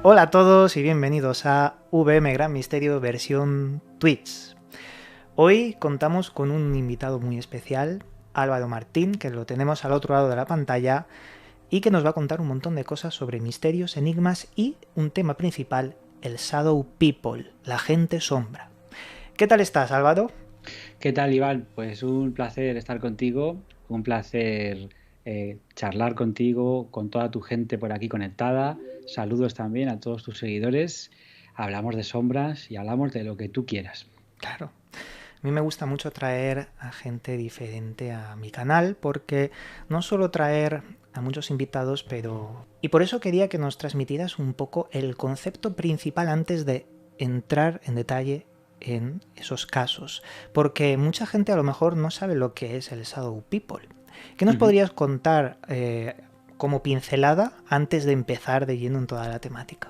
Hola a todos y bienvenidos a VM Gran Misterio versión Twitch. Hoy contamos con un invitado muy especial, Álvaro Martín, que lo tenemos al otro lado de la pantalla y que nos va a contar un montón de cosas sobre misterios, enigmas y un tema principal, el Shadow People, la gente sombra. ¿Qué tal estás, Álvaro? ¿Qué tal, Iván? Pues un placer estar contigo, un placer charlar contigo, con toda tu gente por aquí conectada. Saludos también a todos tus seguidores. Hablamos de sombras y hablamos de lo que tú quieras. Claro. A mí me gusta mucho traer a gente diferente a mi canal porque no solo traer a muchos invitados, pero... Y por eso quería que nos transmitieras un poco el concepto principal antes de entrar en detalle en esos casos. Porque mucha gente a lo mejor no sabe lo que es el Shadow People. ¿Qué nos Ujú. podrías contar como pincelada antes de empezar de lleno en toda la temática?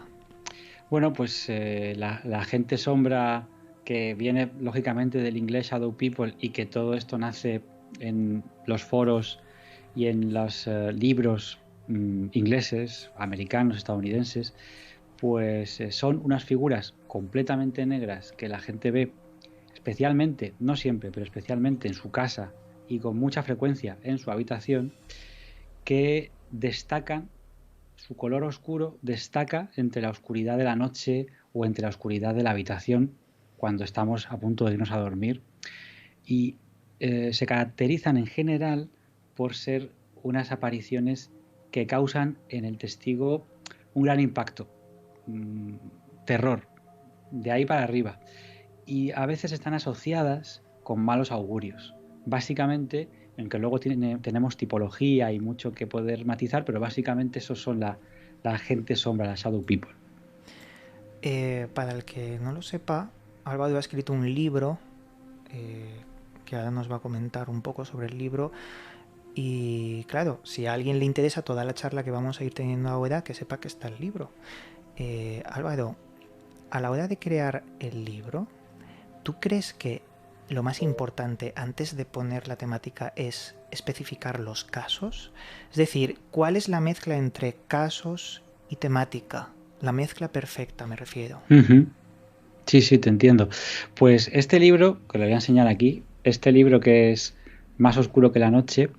Bueno, pues la gente sombra que viene lógicamente del inglés Shadow People y que todo esto nace en los foros y en los libros ingleses, americanos, estadounidenses, pues son unas figuras completamente negras que la gente ve especialmente, no siempre, pero especialmente en su casa y con mucha frecuencia en su habitación, que destacan, su color oscuro destaca entre la oscuridad de la noche o entre la oscuridad de la habitación cuando estamos a punto de irnos a dormir y se caracterizan en general por ser unas apariciones que causan en el testigo un gran impacto, mmm, terror, de ahí para arriba. Y a veces están asociadas con malos augurios. Básicamente, aunque luego tenemos tipología y mucho que poder matizar, pero básicamente esos son la gente sombra, la shadow people. Para el que no lo sepa, Álvaro ha escrito un libro eh, que ahora nos va a comentar un poco sobre el libro. Y claro, si a alguien le interesa toda la charla que vamos a ir teniendo ahora, que sepa que está el libro. Álvaro, a la hora de crear el libro, ¿tú crees que lo más importante antes de poner la temática es especificar los casos? Es decir, ¿cuál es la mezcla entre casos y temática? La mezcla perfecta, me refiero. Uh -huh. Sí, sí, te entiendo. Pues este libro, que lo voy a enseñar aquí, este libro que es Más oscuro que la noche,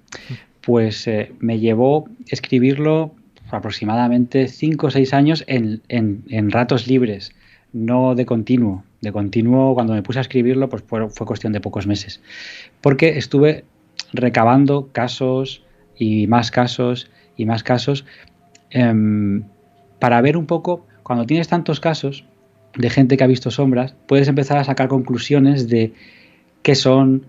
pues me llevó escribirlo aproximadamente 5 o 6 años en ratos libres, no de continuo. De continuo, cuando me puse a escribirlo, pues fue cuestión de pocos meses. Porque estuve recabando casos y más casos y más casos eh, para ver un poco, cuando tienes tantos casos de gente que ha visto sombras, puedes empezar a sacar conclusiones de qué son,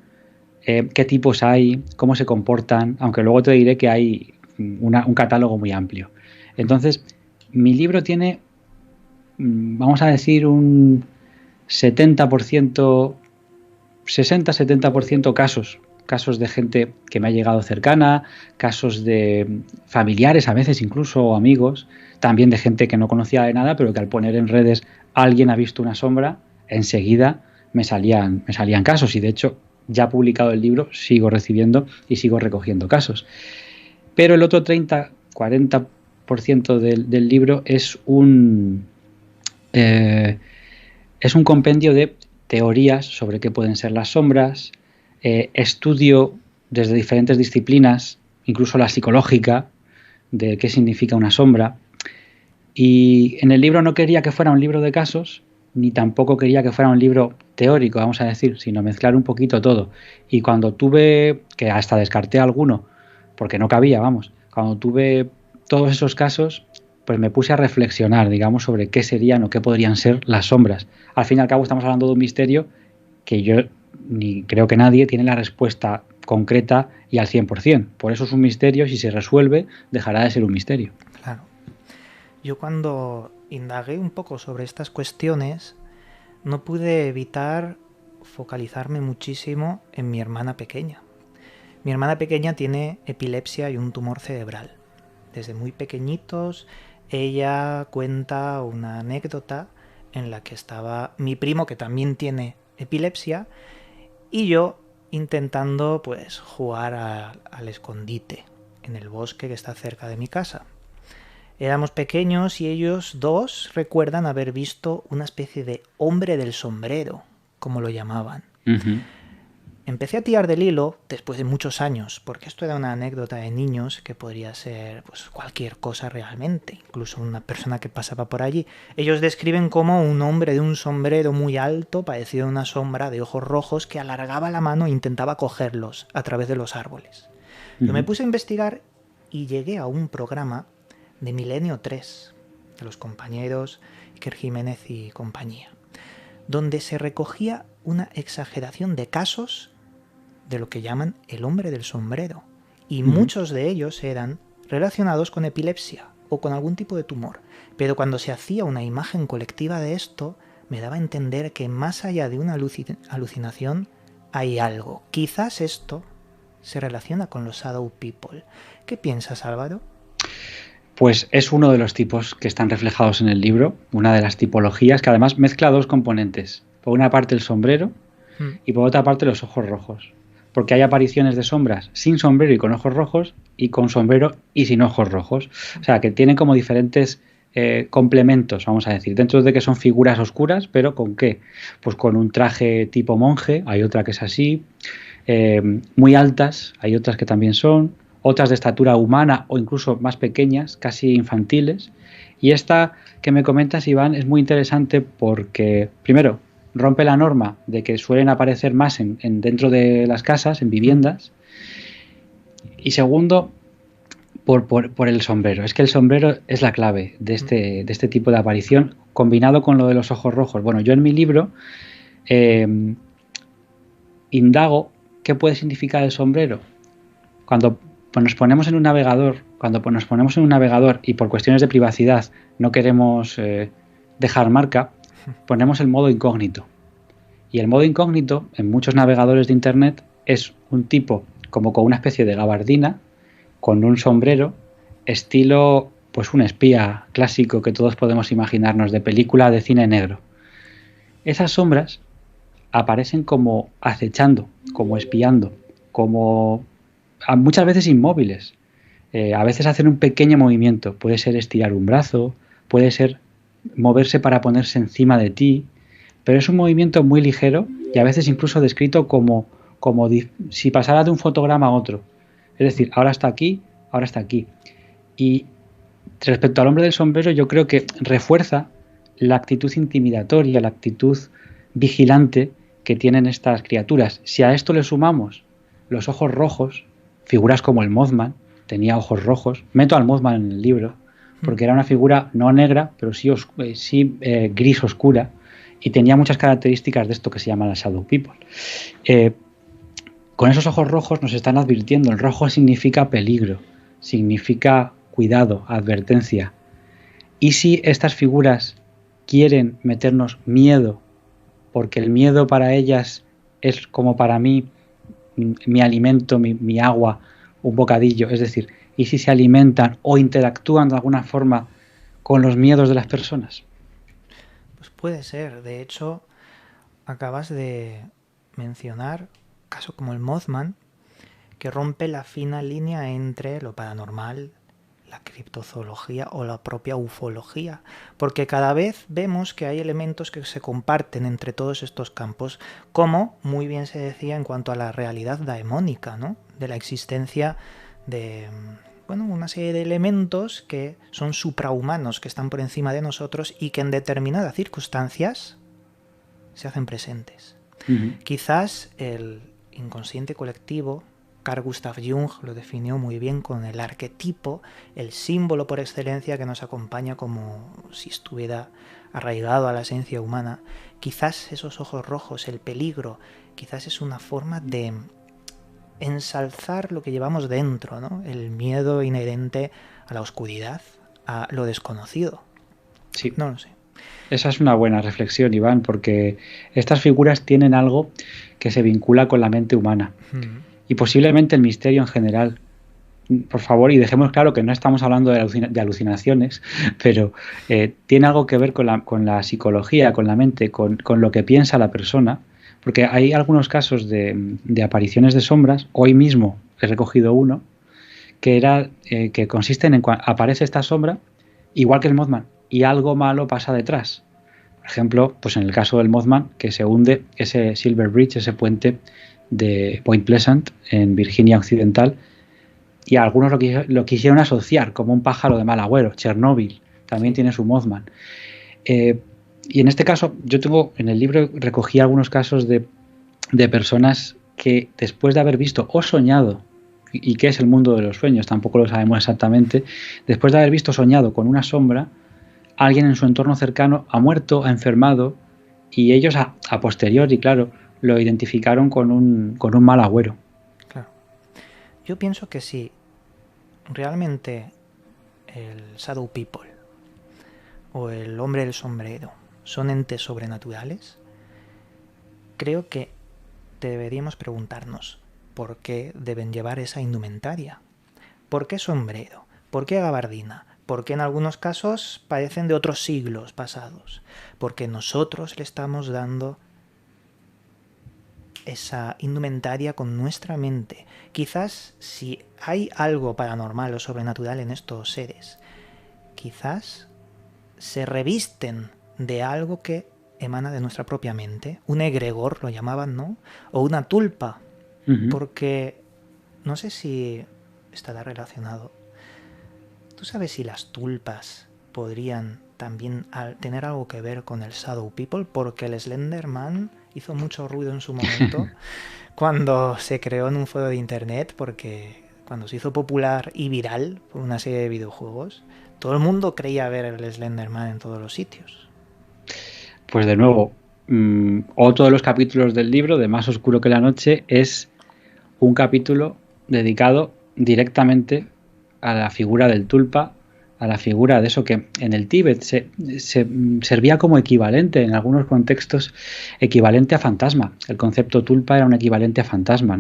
qué tipos hay, cómo se comportan, aunque luego te diré que hay un catálogo muy amplio. Entonces, mi libro tiene, vamos a decir, un 70%, 60-70% casos de gente que me ha llegado cercana, casos de familiares a veces incluso, o amigos, también de gente que no conocía de nada, pero que al poner en redes alguien ha visto una sombra, enseguida me salían casos y de hecho ya publicado el libro sigo recibiendo y sigo recogiendo casos. Pero el otro 30-40% del libro es un compendio de teorías sobre qué pueden ser las sombras, estudio desde diferentes disciplinas, incluso la psicológica, de qué significa una sombra. Y en el libro no quería que fuera un libro de casos, ni tampoco quería que fuera un libro teórico, vamos a decir, sino mezclar un poquito todo. Y cuando tuve, que hasta descarté alguno, porque no cabía, vamos, cuando tuve todos esos casos, pues me puse a reflexionar, digamos, sobre qué serían o qué podrían ser las sombras. Al fin y al cabo estamos hablando de un misterio que yo ni creo que nadie tiene la respuesta concreta y al 100%. Por eso es un misterio, si se resuelve, dejará de ser un misterio. Claro. Yo cuando indagué un poco sobre estas cuestiones, no pude evitar focalizarme muchísimo en mi hermana pequeña. Mi hermana pequeña tiene epilepsia y un tumor cerebral. Desde muy pequeñitos, ella cuenta una anécdota en la que estaba mi primo, que también tiene epilepsia, y yo intentando pues jugar al escondite en el bosque que está cerca de mi casa. Éramos pequeños y ellos dos recuerdan haber visto una especie de hombre del sombrero, como lo llamaban. Ujú. Empecé a tirar del hilo después de muchos años, porque esto era una anécdota de niños que podría ser pues, cualquier cosa realmente, incluso una persona que pasaba por allí. Ellos describen como un hombre de un sombrero muy alto, parecido a una sombra de ojos rojos, que alargaba la mano e intentaba cogerlos a través de los árboles. Yo me puse a investigar y llegué a un programa de Milenio 3, de los compañeros Iker Jiménez y compañía, donde se recogía una exageración de casos de lo que llaman el hombre del sombrero, y muchos de ellos eran relacionados con epilepsia o con algún tipo de tumor. Pero cuando se hacía una imagen colectiva de esto, me daba a entender que más allá de una alucinación hay algo. Quizás esto se relaciona con los Shadow People. ¿Qué piensas, Álvaro? Pues es uno de los tipos que están reflejados en el libro, una de las tipologías que además mezcla dos componentes. Por una parte el sombrero y por otra parte los ojos rojos. Porque hay apariciones de sombras sin sombrero y con ojos rojos, y con sombrero y sin ojos rojos. O sea, que tienen como diferentes complementos, vamos a decir, dentro de que son figuras oscuras, pero ¿con qué? Pues con un traje tipo monje, hay otra que es así, muy altas, hay otras que también son, otras de estatura humana o incluso más pequeñas, casi infantiles. Y esta que me comentas, Iván, es muy interesante porque, primero, rompe la norma de que suelen aparecer más dentro de las casas, en viviendas. Y segundo, por el sombrero. Es que el sombrero es la clave de este tipo de aparición, combinado con lo de los ojos rojos. Bueno, yo en mi libro indago qué puede significar el sombrero. Cuando nos ponemos en un navegador, y por cuestiones de privacidad no queremos dejar marca, ponemos el modo incógnito. Y el modo incógnito en muchos navegadores de internet es un tipo como con una especie de gabardina, con un sombrero, estilo pues un espía clásico que todos podemos imaginarnos, de película de cine negro. Esas sombras aparecen como acechando, como espiando, como muchas veces inmóviles. A veces hacen un pequeño movimiento, puede ser estirar un brazo, puede ser moverse para ponerse encima de ti, pero es un movimiento muy ligero y a veces incluso descrito como si pasara de un fotograma a otro. Es decir, ahora está aquí, ahora está aquí. Y respecto al hombre del sombrero, yo creo que refuerza la actitud intimidatoria, la actitud vigilante que tienen estas criaturas. Si a esto le sumamos los ojos rojos, figuras como el Mothman, tenía ojos rojos, meto al Mothman en el libro, porque era una figura no negra, pero sí gris oscura, y tenía muchas características de esto que se llama la Shadow People. Con esos ojos rojos nos están advirtiendo. El rojo significa peligro, significa cuidado, advertencia. ¿Y si estas figuras quieren meternos miedo? Porque el miedo para ellas es como para mí mi alimento, mi agua, un bocadillo. Es decir, ¿y si se alimentan o interactúan de alguna forma con los miedos de las personas? Pues puede ser. De hecho, acabas de mencionar caso como el Mothman, que rompe la fina línea entre lo paranormal, la criptozoología o la propia ufología, porque cada vez vemos que hay elementos que se comparten entre todos estos campos, como muy bien se decía en cuanto a la realidad daemónica, ¿no? De la existencia de una serie de elementos que son suprahumanos, que están por encima de nosotros y que en determinadas circunstancias se hacen presentes. Quizás el inconsciente colectivo, Carl Gustav Jung lo definió muy bien con el arquetipo, el símbolo por excelencia que nos acompaña como si estuviera arraigado a la esencia humana. Quizás esos ojos rojos, el peligro, quizás es una forma de ensalzar lo que llevamos dentro, ¿no? El miedo inherente a la oscuridad, a lo desconocido. Sí. No lo sé. Esa es una buena reflexión, Iván, porque estas figuras tienen algo que se vincula con la mente humana y posiblemente el misterio en general. Por favor, y dejemos claro que no estamos hablando de alucinaciones, pero tiene algo que ver con la psicología, con la mente, con lo que piensa la persona, porque hay algunos casos de apariciones de sombras. Hoy mismo he recogido uno que consiste en aparece esta sombra igual que el Mothman, y algo malo pasa detrás. Por ejemplo, pues en el caso del Mothman, que se hunde ese Silver Bridge, ese puente de Point Pleasant, en Virginia Occidental, y algunos lo quisieron asociar como un pájaro de mal agüero. Chernóbil también tiene su Mothman. Y en este caso, yo tengo, en el libro recogí algunos casos de personas que después de haber visto o soñado, y qué es el mundo de los sueños, tampoco lo sabemos exactamente, después de haber visto soñado con una sombra, alguien en su entorno cercano ha muerto, ha enfermado, y ellos a posteriori, claro, lo identificaron con un mal agüero. Claro. Yo pienso que si realmente el Shadow People o el hombre del sombrero son entes sobrenaturales, creo que deberíamos preguntarnos por qué deben llevar esa indumentaria. ¿Por qué sombrero? ¿Por qué gabardina? ¿Por qué en algunos casos parecen de otros siglos pasados? Porque nosotros le estamos dando esa indumentaria con nuestra mente. Quizás si hay algo paranormal o sobrenatural en estos seres, quizás se revisten de algo que emana de nuestra propia mente. Un egregor lo llamaban, ¿no? O una tulpa. Porque no sé si estará relacionado. ¿Tú sabes si las tulpas podrían también tener algo que ver con el Shadow People? Porque el Slender Man hizo mucho ruido en su momento cuando se creó en un foro de internet, porque cuando se hizo popular y viral por una serie de videojuegos, todo el mundo creía ver el Slender Man en todos los sitios. Pues de nuevo, otro de los capítulos del libro, de Más oscuro que la noche, es un capítulo dedicado directamente a la figura del tulpa, a la figura de eso que en el Tíbet se servía como equivalente, en algunos contextos, equivalente a fantasma. El concepto tulpa era un equivalente a fantasma.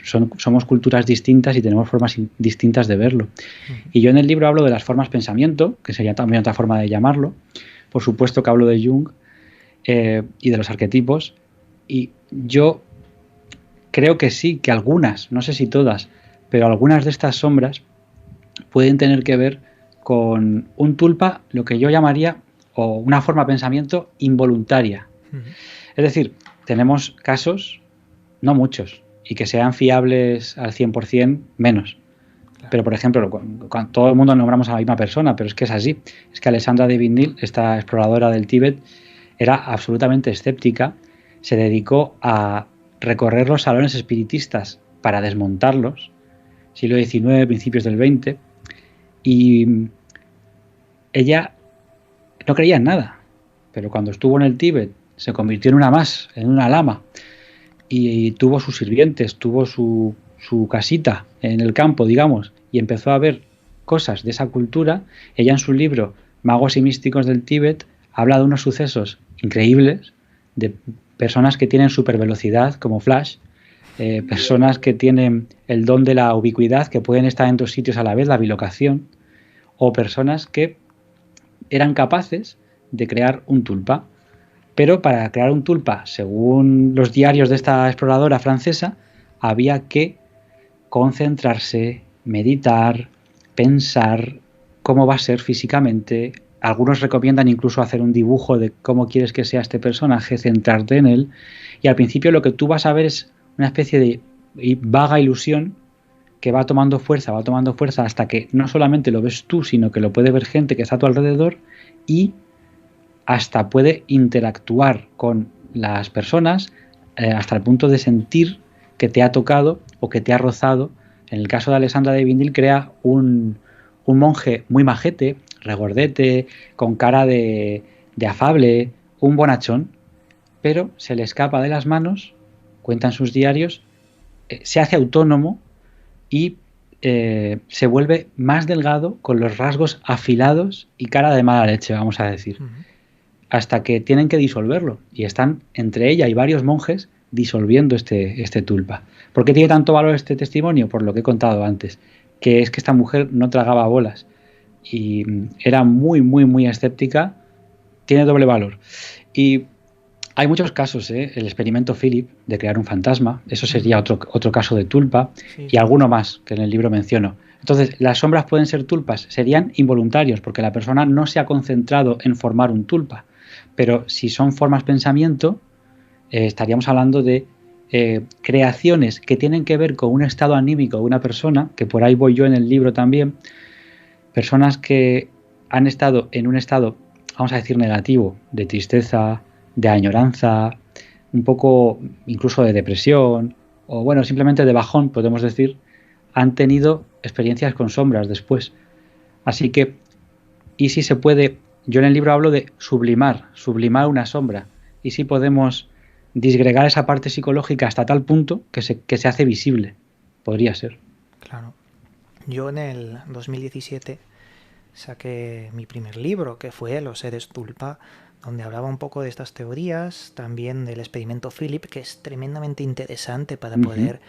Somos culturas distintas y tenemos formas distintas de verlo. Y yo en el libro hablo de las formas pensamiento, que sería también otra forma de llamarlo. Por supuesto que hablo de Jung y de los arquetipos. Y yo creo que sí, que algunas, no sé si todas, pero algunas de estas sombras pueden tener que ver con un tulpa, lo que yo llamaría, o una forma de pensamiento involuntaria. Es decir, tenemos casos, no muchos, y que sean fiables al 100% menos. Claro. Pero, por ejemplo, cuando todo el mundo nombramos a la misma persona, pero es que es así. Es que Alexandra de Vigny, esta exploradora del Tíbet, era absolutamente escéptica, se dedicó a recorrer los salones espiritistas para desmontarlos, siglo XIX, principios del XX, y ella no creía en nada, pero cuando estuvo en el Tíbet se convirtió en una más, en una lama, y tuvo sus sirvientes, tuvo su casita en el campo, digamos, y empezó a ver cosas de esa cultura. Ella en su libro Magos y místicos del Tíbet habla de unos sucesos increíbles, de personas que tienen supervelocidad como Flash, personas que tienen el don de la ubicuidad, que pueden estar en dos sitios a la vez, la bilocación, o personas que eran capaces de crear un tulpa. Pero para crear un tulpa, según los diarios de esta exploradora francesa, había que concentrarse, meditar, pensar cómo va a ser físicamente. Algunos recomiendan incluso hacer un dibujo de cómo quieres que sea este personaje, centrarte en él. Y al principio lo que tú vas a ver es una especie de vaga ilusión que va tomando fuerza hasta que no solamente lo ves tú, sino que lo puede ver gente que está a tu alrededor y hasta puede interactuar con las personas hasta el punto de sentir que te ha tocado o que te ha rozado. En el caso de Alexandra de Vigny crea un monje muy majete, regordete, con cara de afable, un bonachón, pero se le escapa de las manos, cuentan sus diarios, se hace autónomo y se vuelve más delgado, con los rasgos afilados y cara de mala leche, vamos a decir. Hasta que tienen que disolverlo y están entre ella y varios monjes disolviendo este tulpa. ¿Por qué tiene tanto valor este testimonio? Por lo que he contado antes, que es que esta mujer no tragaba bolas y era muy, muy, muy escéptica. Tiene doble valor. Y hay muchos casos, el experimento Philip de crear un fantasma, eso sería otro caso de tulpa, sí. Y alguno más que en el libro menciono. Entonces, las sombras pueden ser tulpas, serían involuntarios, porque la persona no se ha concentrado en formar un tulpa. Pero si son formas pensamiento, estaríamos hablando de creaciones que tienen que ver con un estado anímico de una persona, que por ahí voy yo en el libro también, personas que han estado en un estado, vamos a decir, negativo, de tristeza, de añoranza, un poco incluso de depresión, o bueno, simplemente de bajón, podemos decir, han tenido experiencias con sombras después. Así que, ¿y si se puede? Yo en el libro hablo de sublimar una sombra. ¿Y si podemos disgregar esa parte psicológica hasta tal punto que se hace visible? Podría ser. Claro. Yo en el 2017 saqué mi primer libro, que fue Los seres tulpa, donde hablaba un poco de estas teorías, también del experimento Philip, que es tremendamente interesante para poder,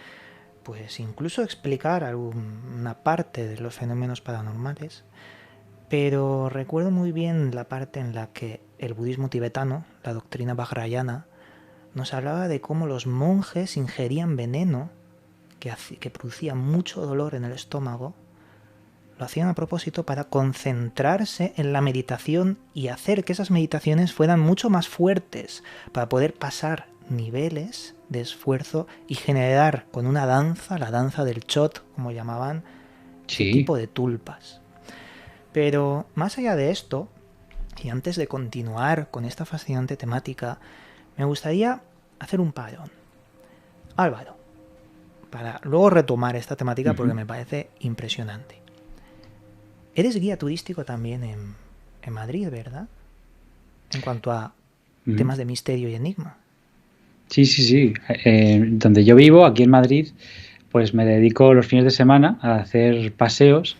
pues incluso explicar alguna parte de los fenómenos paranormales. Pero recuerdo muy bien la parte en la que el budismo tibetano, la doctrina vajrayana, nos hablaba de cómo los monjes ingerían veneno que producía mucho dolor en el estómago. Lo hacían a propósito para concentrarse en la meditación y hacer que esas meditaciones fueran mucho más fuertes, para poder pasar niveles de esfuerzo y generar con una danza, la danza del chot, como llamaban, ese tipo de tulpas. Pero más allá de esto, y antes de continuar con esta fascinante temática, me gustaría hacer un parón. Álvaro, para luego retomar esta temática porque me parece impresionante. Eres guía turístico también en Madrid, ¿verdad? En cuanto a temas de misterio y enigma. Sí. Donde yo vivo, aquí en Madrid, pues me dedico los fines de semana a hacer paseos,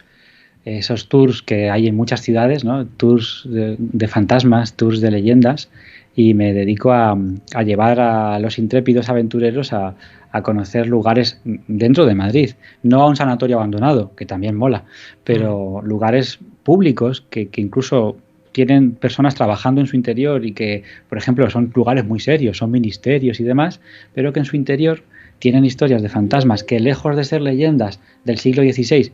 esos tours que hay en muchas ciudades, ¿no? Tours de fantasmas, tours de leyendas, y me dedico a llevar a los intrépidos aventureros a conocer lugares dentro de Madrid, no a un sanatorio abandonado, que también mola, pero lugares públicos que incluso tienen personas trabajando en su interior y que, por ejemplo, son lugares muy serios, son ministerios y demás, pero que en su interior tienen historias de fantasmas que, lejos de ser leyendas del siglo XVI,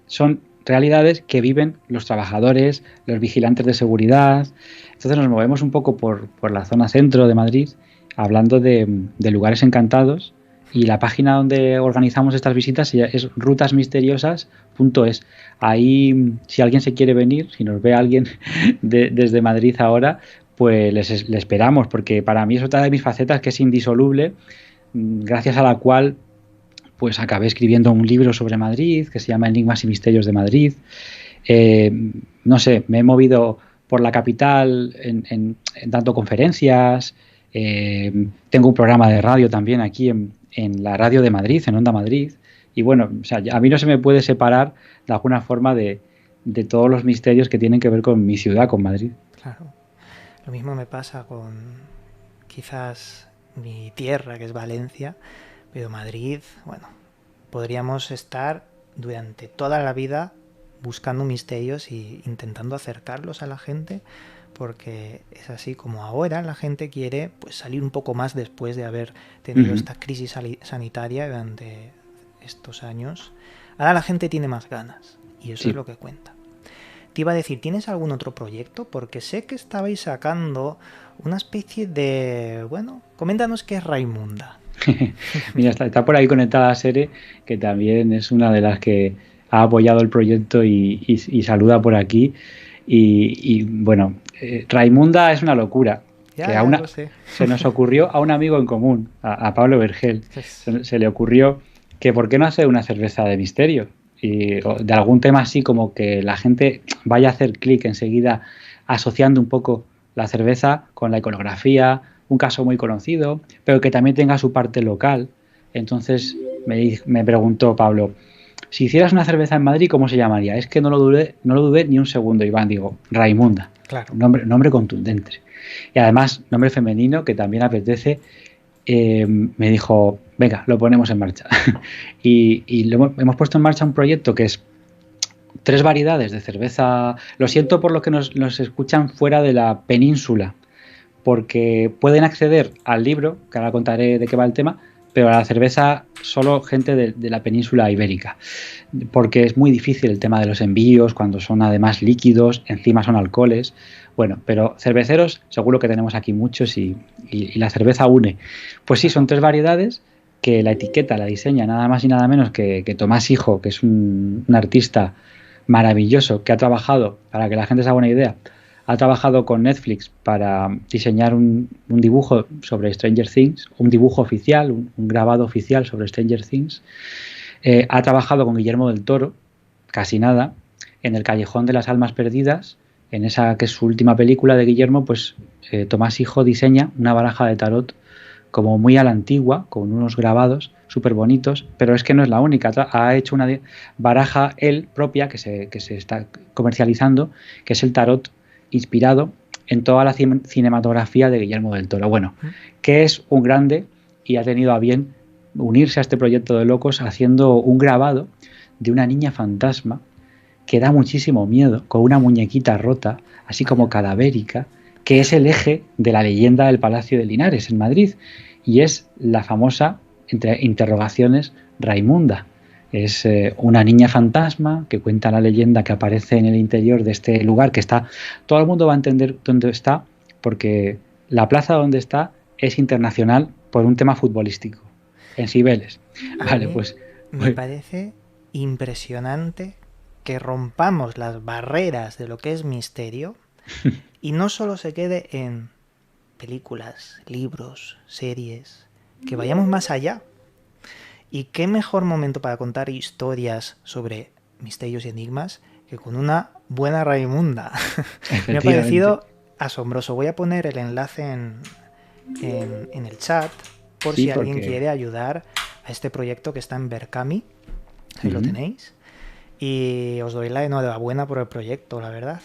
son realidades que viven los trabajadores, los vigilantes de seguridad. Entonces nos movemos un poco por la zona centro de Madrid, hablando de lugares encantados, y la página donde organizamos estas visitas es rutasmisteriosas.es. Ahí, si alguien se quiere venir, si nos ve alguien desde Madrid ahora, pues le esperamos, porque para mí es otra de mis facetas que es indisoluble, gracias a la cual pues acabé escribiendo un libro sobre Madrid que se llama Enigmas y Misterios de Madrid. No sé, me he movido por la capital dando conferencias. Tengo un programa de radio también aquí en la radio de Madrid, en Onda Madrid. Y bueno, o sea, a mí no se me puede separar de alguna forma de todos los misterios que tienen que ver con mi ciudad, con Madrid. Claro. Lo mismo me pasa con quizás mi tierra, que es Valencia, pero Madrid, bueno, podríamos estar durante toda la vida buscando misterios y intentando acercarlos a la gente, porque es así como ahora la gente quiere pues salir un poco más después de haber tenido esta crisis sanitaria durante estos años. Ahora la gente tiene más ganas y eso es lo que cuenta. Te iba a decir, ¿tienes algún otro proyecto? Porque sé que estabais sacando una especie de... Bueno, coméntanos qué es Raimunda. Mira, está por ahí conectada a Sere, que también es una de las que ha apoyado el proyecto y saluda por aquí. Y bueno, Raimunda es una locura. Se nos ocurrió a un amigo en común, a Pablo Vergel. Se le ocurrió que ¿por qué no hacer una cerveza de misterio? Y de algún tema así como que la gente vaya a hacer clic enseguida asociando un poco la cerveza con la iconografía, un caso muy conocido, pero que también tenga su parte local. Entonces me preguntó Pablo, si hicieras una cerveza en Madrid, ¿cómo se llamaría? Es que no lo dudé ni un segundo, Iván. Digo, Raimunda. Claro. Nombre contundente. Y además, nombre femenino que también apetece. Me dijo, venga, lo ponemos en marcha. y hemos puesto en marcha un proyecto que es 3 variedades de cerveza. Lo siento por los que nos escuchan fuera de la península, porque pueden acceder al libro, que ahora contaré de qué va el tema, pero a la cerveza solo gente de la península ibérica, porque es muy difícil el tema de los envíos, cuando son además líquidos, encima son alcoholes. Bueno, pero cerveceros seguro que tenemos aquí muchos y la cerveza une. Pues sí, son 3 variedades que la etiqueta la diseña nada más y nada menos que Tomás Hijo, que es un artista maravilloso que ha trabajado, para que la gente se haga una idea, ha trabajado con Netflix para diseñar un dibujo sobre Stranger Things, un dibujo oficial, un grabado oficial sobre Stranger Things. Ha trabajado con Guillermo del Toro, casi nada, en El Callejón de las Almas Perdidas, en esa que es su última película de Guillermo, pues Tomás Hijo diseña una baraja de tarot como muy a la antigua, con unos grabados súper bonitos, pero es que no es la única. Ha hecho una baraja él propia que se está comercializando, que es el tarot inspirado en toda la cinematografía de Guillermo del Toro. Bueno, que es un grande y ha tenido a bien unirse a este proyecto de locos haciendo un grabado de una niña fantasma que da muchísimo miedo, con una muñequita rota, así como cadavérica, que es el eje de la leyenda del Palacio de Linares en Madrid, y es la famosa, entre interrogaciones, Raimunda. Es una niña fantasma que cuenta la leyenda que aparece en el interior de este lugar, que está, todo el mundo va a entender dónde está, porque la plaza donde está es internacional por un tema futbolístico, en Cibeles. Vale, pues me parece impresionante que rompamos las barreras de lo que es misterio y no solo se quede en películas, libros, series, que vayamos más allá. Y qué mejor momento para contar historias sobre misterios y enigmas que con una buena Raimunda. Me ha parecido asombroso. Voy a poner el enlace en el chat por si alguien quiere ayudar a este proyecto que está en Berkami. Ahí lo tenéis. Y os doy la enhorabuena por el proyecto, la verdad.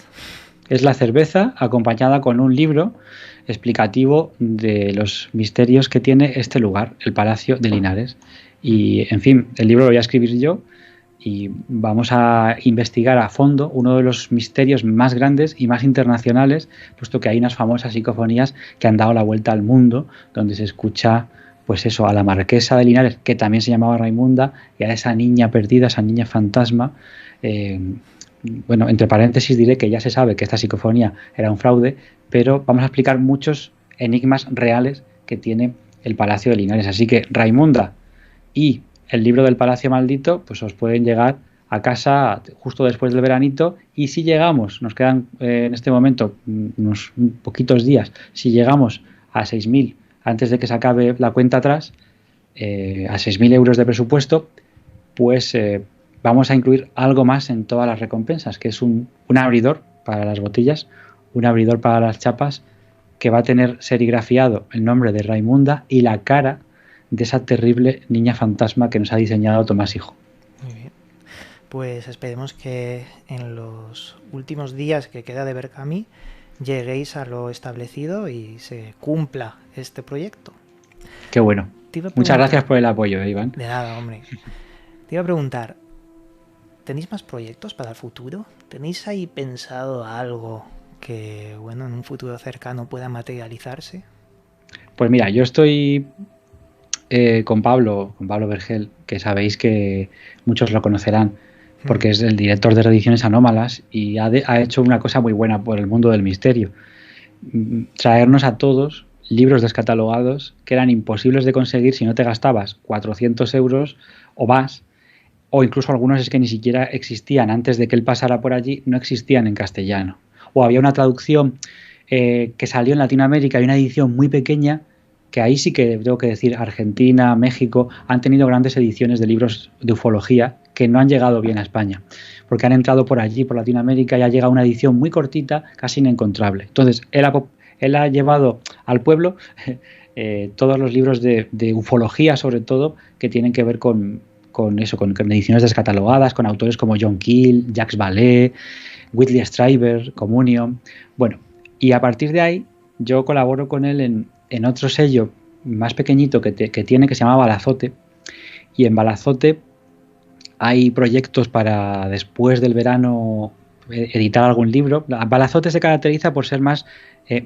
Es la cerveza acompañada con un libro explicativo de los misterios que tiene este lugar, el Palacio de Linares. Y, en fin, el libro lo voy a escribir yo y vamos a investigar a fondo uno de los misterios más grandes y más internacionales, puesto que hay unas famosas psicofonías que han dado la vuelta al mundo, donde se escucha, pues eso, a la marquesa de Linares, que también se llamaba Raimunda, y a esa niña perdida, esa niña fantasma. Bueno, entre paréntesis diré que ya se sabe que esta psicofonía era un fraude, pero vamos a explicar muchos enigmas reales que tiene el Palacio de Linares. Así que Raimunda y el libro del Palacio Maldito pues os pueden llegar a casa justo después del veranito, y si llegamos, nos quedan en este momento unos poquitos días, si llegamos a 6.000 antes de que se acabe la cuenta atrás, a 6.000 euros de presupuesto, pues vamos a incluir algo más en todas las recompensas, que es un abridor para las botellas, un abridor para las chapas, que va a tener serigrafiado el nombre de Raimunda y la cara de esa terrible niña fantasma que nos ha diseñado Tomás Hijo. Muy bien. Pues esperemos que en los últimos días que queda de Berkami lleguéis a lo establecido y se cumpla este proyecto. Qué bueno. Muchas gracias por el apoyo, Iván. De nada, hombre. Te iba a preguntar, ¿tenéis más proyectos para el futuro? ¿Tenéis ahí pensado algo que, bueno, en un futuro cercano pueda materializarse? Pues mira, yo estoy con Pablo Vergel, que sabéis que muchos lo conocerán, porque es el director de Reediciones Anómalas y ha hecho una cosa muy buena por el mundo del misterio. Traernos a todos libros descatalogados que eran imposibles de conseguir si no te gastabas 400 euros o más, o incluso algunos es que ni siquiera existían antes de que él pasara por allí, no existían en castellano. O había una traducción que salió en Latinoamérica y una edición muy pequeña, que ahí sí que tengo que decir, Argentina, México, han tenido grandes ediciones de libros de ufología que no han llegado bien a España, porque han entrado por allí, por Latinoamérica, y ha llegado una edición muy cortita, casi inencontrable. Entonces, él ha llevado al pueblo todos los libros de ufología, sobre todo, que tienen que ver con ediciones descatalogadas, con autores como John Keel, Jacques Vallée, Whitley Strieber, Communion. Bueno, y a partir de ahí yo colaboro con él en otro sello más pequeñito que tiene, que se llama Balazote, y en Balazote hay proyectos para después del verano editar algún libro. Balazote se caracteriza por ser más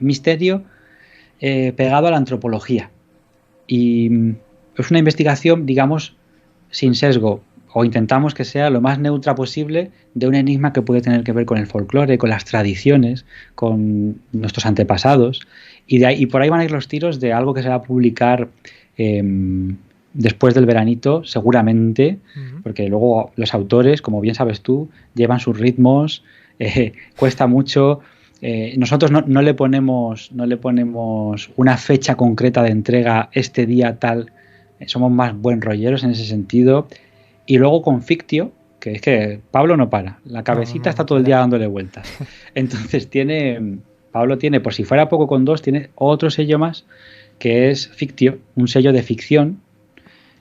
misterio pegado a la antropología, y es una investigación, digamos, sin sesgo, o intentamos que sea lo más neutra posible de un enigma que puede tener que ver con el folclore, con las tradiciones, con nuestros antepasados, y por ahí van a ir los tiros de algo que se va a publicar después del veranito, seguramente, porque luego los autores, como bien sabes tú, llevan sus ritmos, cuesta mucho. Nosotros no le ponemos una fecha concreta de entrega este día tal, somos más buen rolleros en ese sentido. Y luego con Fictio, que es que Pablo no para, la cabecita está todo el día dándole vueltas. Entonces Pablo tiene, por si fuera poco con dos, tiene otro sello más, que es Fictio, un sello de ficción.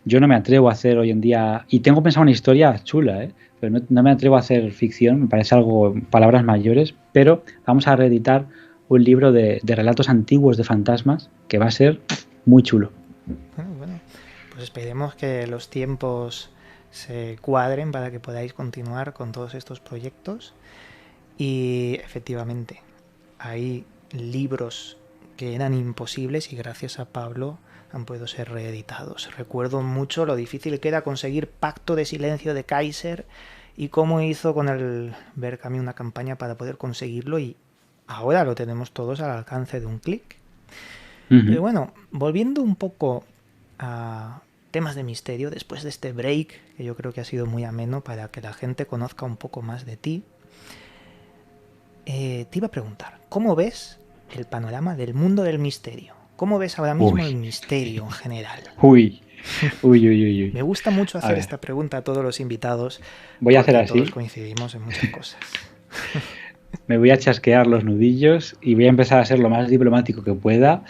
Yo no me atrevo a hacer hoy en día, y tengo pensado una historia chula, pero no me atrevo a hacer ficción, me parece algo, palabras mayores, pero vamos a reeditar un libro de relatos antiguos de fantasmas que va a ser muy chulo. Bueno, pues esperemos que los tiempos se cuadren para que podáis continuar con todos estos proyectos. Y efectivamente, hay libros que eran imposibles y gracias a Pablo han podido ser reeditados. Recuerdo mucho lo difícil que era conseguir Pacto de Silencio de Kaiser y cómo hizo con el Berkami una campaña para poder conseguirlo, y ahora lo tenemos todos al alcance de un clic. Pero bueno, volviendo un poco a temas de misterio, después de este break, que yo creo que ha sido muy ameno para que la gente conozca un poco más de ti, te iba a preguntar, ¿cómo ves el panorama del mundo del misterio? ¿Cómo ves ahora mismo el misterio en general? Uy. Me gusta mucho hacer esta pregunta a todos los invitados. Voy a hacer así. Todos coincidimos en muchas cosas. Me voy a chasquear los nudillos y voy a empezar a ser lo más diplomático que pueda.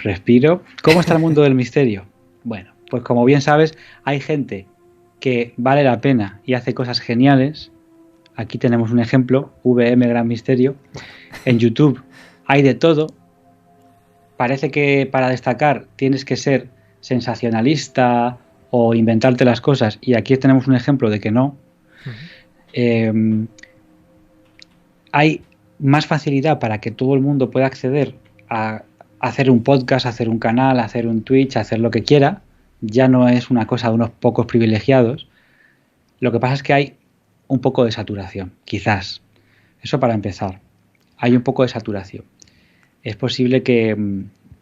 Respiro. ¿Cómo está el mundo del misterio? Bueno, pues como bien sabes, hay gente que vale la pena y hace cosas geniales. Aquí tenemos un ejemplo, VM Gran Misterio. En YouTube hay de todo. Parece que para destacar tienes que ser sensacionalista o inventarte las cosas, y aquí tenemos un ejemplo de que no. Hay más facilidad para que todo el mundo pueda acceder a hacer un podcast, hacer un canal, hacer un Twitch, hacer lo que quiera. Ya no es una cosa de unos pocos privilegiados. Lo que pasa es que hay un poco de saturación, quizás. Eso para empezar. Hay un poco de saturación. Es posible que...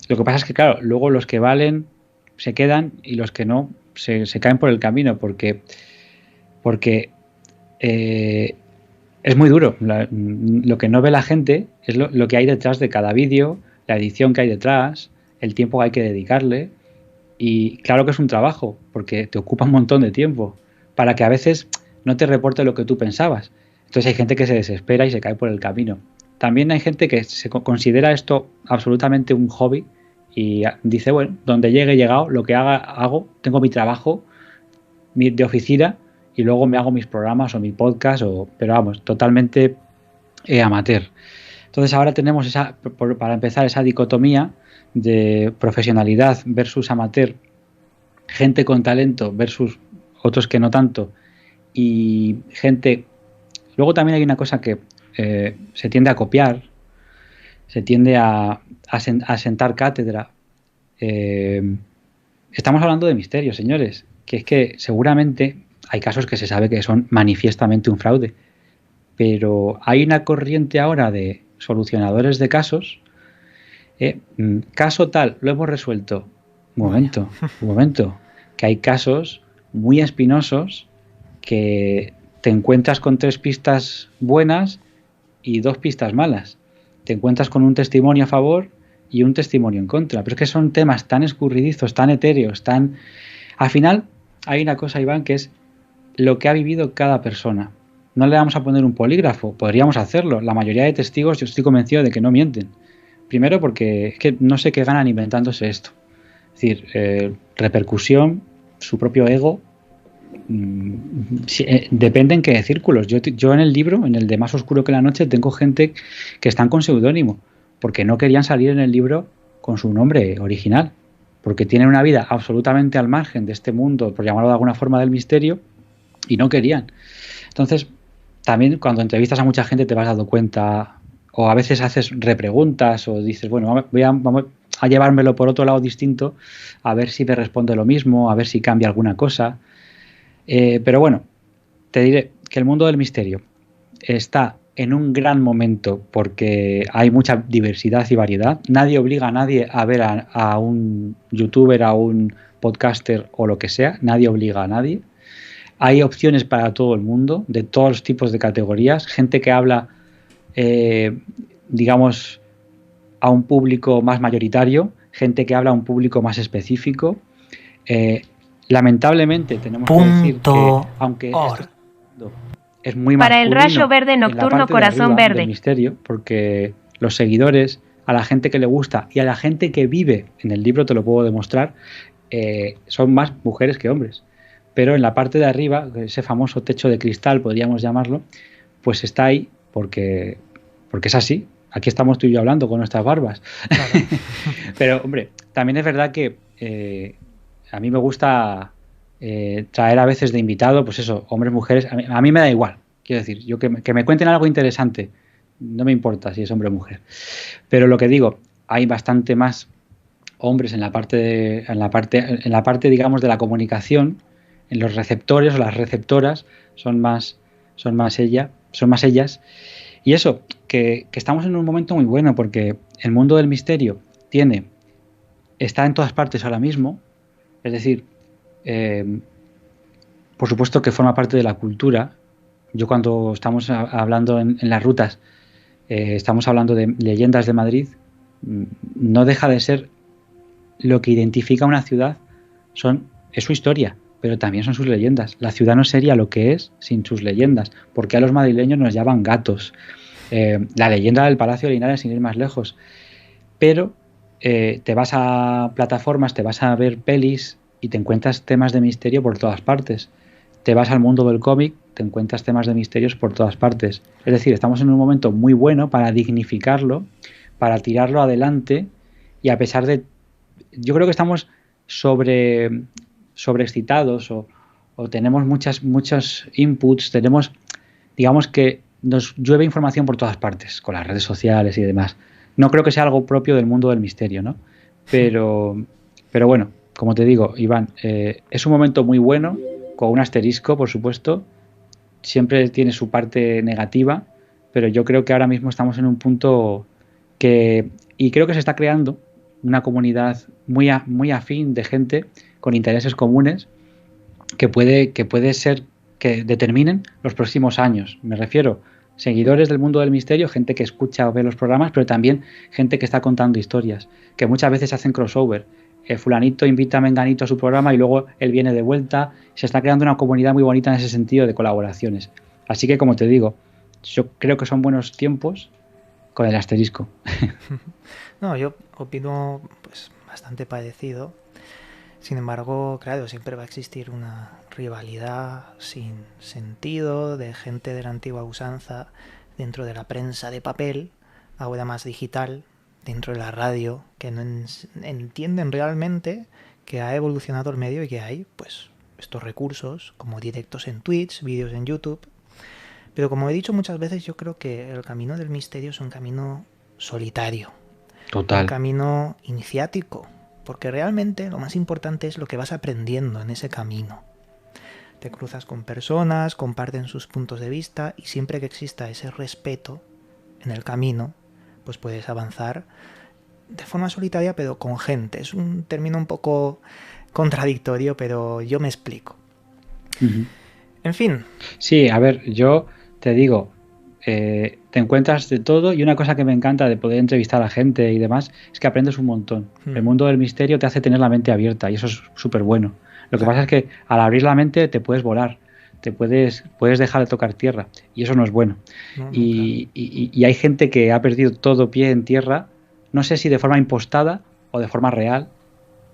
Lo que pasa es que, claro, luego los que valen se quedan y los que no se caen por el camino, porque es muy duro. Lo que no ve la gente es lo que hay detrás de cada vídeo, la edición que hay detrás, el tiempo que hay que dedicarle. Y claro que es un trabajo, porque te ocupa un montón de tiempo, para que a veces no te reporte lo que tú pensabas. Entonces hay gente que se desespera y se cae por el camino. También hay gente que se considera esto absolutamente un hobby y dice, bueno, donde llegue he llegado, lo que hago, tengo mi trabajo de oficina y luego me hago mis programas o mi podcast, pero vamos, totalmente amateur. Entonces ahora tenemos para empezar, esa dicotomía de profesionalidad versus amateur, gente con talento versus otros que no tanto, y gente... Luego también hay una cosa que se tiende a copiar, se tiende a sentar cátedra. Estamos hablando de misterio, señores, que es que seguramente hay casos que se sabe que son manifiestamente un fraude, pero hay una corriente ahora de solucionadores de casos. Caso tal, lo hemos resuelto. Un momento, que hay casos muy espinosos que te encuentras con 3 pistas buenas y 2 pistas malas. Te encuentras con un testimonio a favor y un testimonio en contra. Pero es que son temas tan escurridizos, tan etéreos, tan... Al final hay una cosa, Iván, que es lo que ha vivido cada persona. No le vamos a poner un polígrafo, podríamos hacerlo. La mayoría de testigos yo estoy convencido de que no mienten. Primero porque es que no sé qué ganan inventándose esto. Es decir, repercusión, su propio ego... depende en qué círculos. Yo en el libro, en el de Más oscuro que la noche, tengo gente que están con seudónimo porque no querían salir en el libro con su nombre original, porque tienen una vida absolutamente al margen de este mundo, por llamarlo de alguna forma, del misterio, y no querían. Entonces también cuando entrevistas a mucha gente te vas dando cuenta, o a veces haces repreguntas o dices, bueno, a llevármelo por otro lado distinto, a ver si me responde lo mismo, a ver si cambia alguna cosa. Pero bueno, te diré que el mundo del misterio está en un gran momento porque hay mucha diversidad y variedad. Nadie obliga a nadie a ver a un youtuber, a un podcaster o lo que sea. Nadie obliga a nadie. Hay opciones para todo el mundo, de todos los tipos de categorías. Gente que habla, digamos, a un público más mayoritario. Gente que habla a un público más específico. Lamentablemente tenemos que decir que, aunque esto es muy para el rayo verde nocturno corazón verde del misterio, porque los seguidores, a la gente que le gusta y a la gente que vive en el libro, te lo puedo demostrar, son más mujeres que hombres. Pero en la parte de arriba, ese famoso techo de cristal, podríamos llamarlo, pues está ahí porque es así. Aquí estamos tú y yo hablando con nuestras barbas. Claro. Pero, hombre, también es verdad que a mí me gusta traer a veces de invitado, pues eso, hombres, mujeres. A mí me da igual, quiero decir, yo que me cuenten algo interesante, no me importa si es hombre o mujer. Pero lo que digo, hay bastante más hombres en la parte, digamos, de la comunicación. En los receptores o las receptoras son más ellas. Y eso, que estamos en un momento muy bueno porque el mundo del misterio está en todas partes ahora mismo. Es decir, por supuesto que forma parte de la cultura. Yo cuando estamos hablando en las rutas, estamos hablando de leyendas de Madrid, no deja de ser lo que identifica una ciudad, es su historia, pero también son sus leyendas. La ciudad no sería lo que es sin sus leyendas, porque a los madrileños nos llaman gatos. La leyenda del Palacio de Linares, sin ir más lejos. Pero te vas a plataformas, te vas a ver pelis y te encuentras temas de misterio por todas partes. Te vas al mundo del cómic, te encuentras temas de misterios por todas partes. Es decir, estamos en un momento muy bueno para dignificarlo, para tirarlo adelante, y a pesar de... Yo creo que estamos sobreexcitados o tenemos muchos inputs, digamos que nos llueve información por todas partes, con las redes sociales y demás. No creo que sea algo propio del mundo del misterio, ¿no? Pero bueno, como te digo, Iván, es un momento muy bueno, con un asterisco, por supuesto. Siempre tiene su parte negativa, pero yo creo que ahora mismo estamos en un punto y creo que se está creando una comunidad muy afín de gente con intereses comunes que puede ser que determinen los próximos años. Me refiero seguidores del mundo del misterio, gente que escucha o ve los programas, pero también gente que está contando historias, que muchas veces hacen crossover. Fulanito invita a Menganito a su programa y luego él viene de vuelta. Se está creando una comunidad muy bonita en ese sentido de colaboraciones. Así que, como te digo, yo creo que son buenos tiempos con el asterisco. No, yo opino pues bastante parecido. Sin embargo, claro, siempre va a existir una rivalidad sin sentido de gente de la antigua usanza dentro de la prensa de papel, ahora más digital, dentro de la radio, que no entienden realmente que ha evolucionado el medio y que hay pues estos recursos como directos en Twitch, vídeos en YouTube. Pero como he dicho muchas veces, yo creo que el camino del misterio es un camino solitario. Total. Un camino iniciático, porque realmente lo más importante es lo que vas aprendiendo en ese camino. Te cruzas con personas, comparten sus puntos de vista y siempre que exista ese respeto en el camino, pues puedes avanzar de forma solitaria pero con gente. Es un término un poco contradictorio, pero yo me explico. Uh-huh. En fin. Sí, a ver, yo te digo, te encuentras de todo y una cosa que me encanta de poder entrevistar a gente y demás es que aprendes un montón. El mundo del misterio te hace tener la mente abierta y eso es súper bueno. Lo que pasa es que al abrir la mente te puedes volar, puedes dejar de tocar tierra y eso no es bueno. No, y hay gente que ha perdido todo pie en tierra, no sé si de forma impostada o de forma real,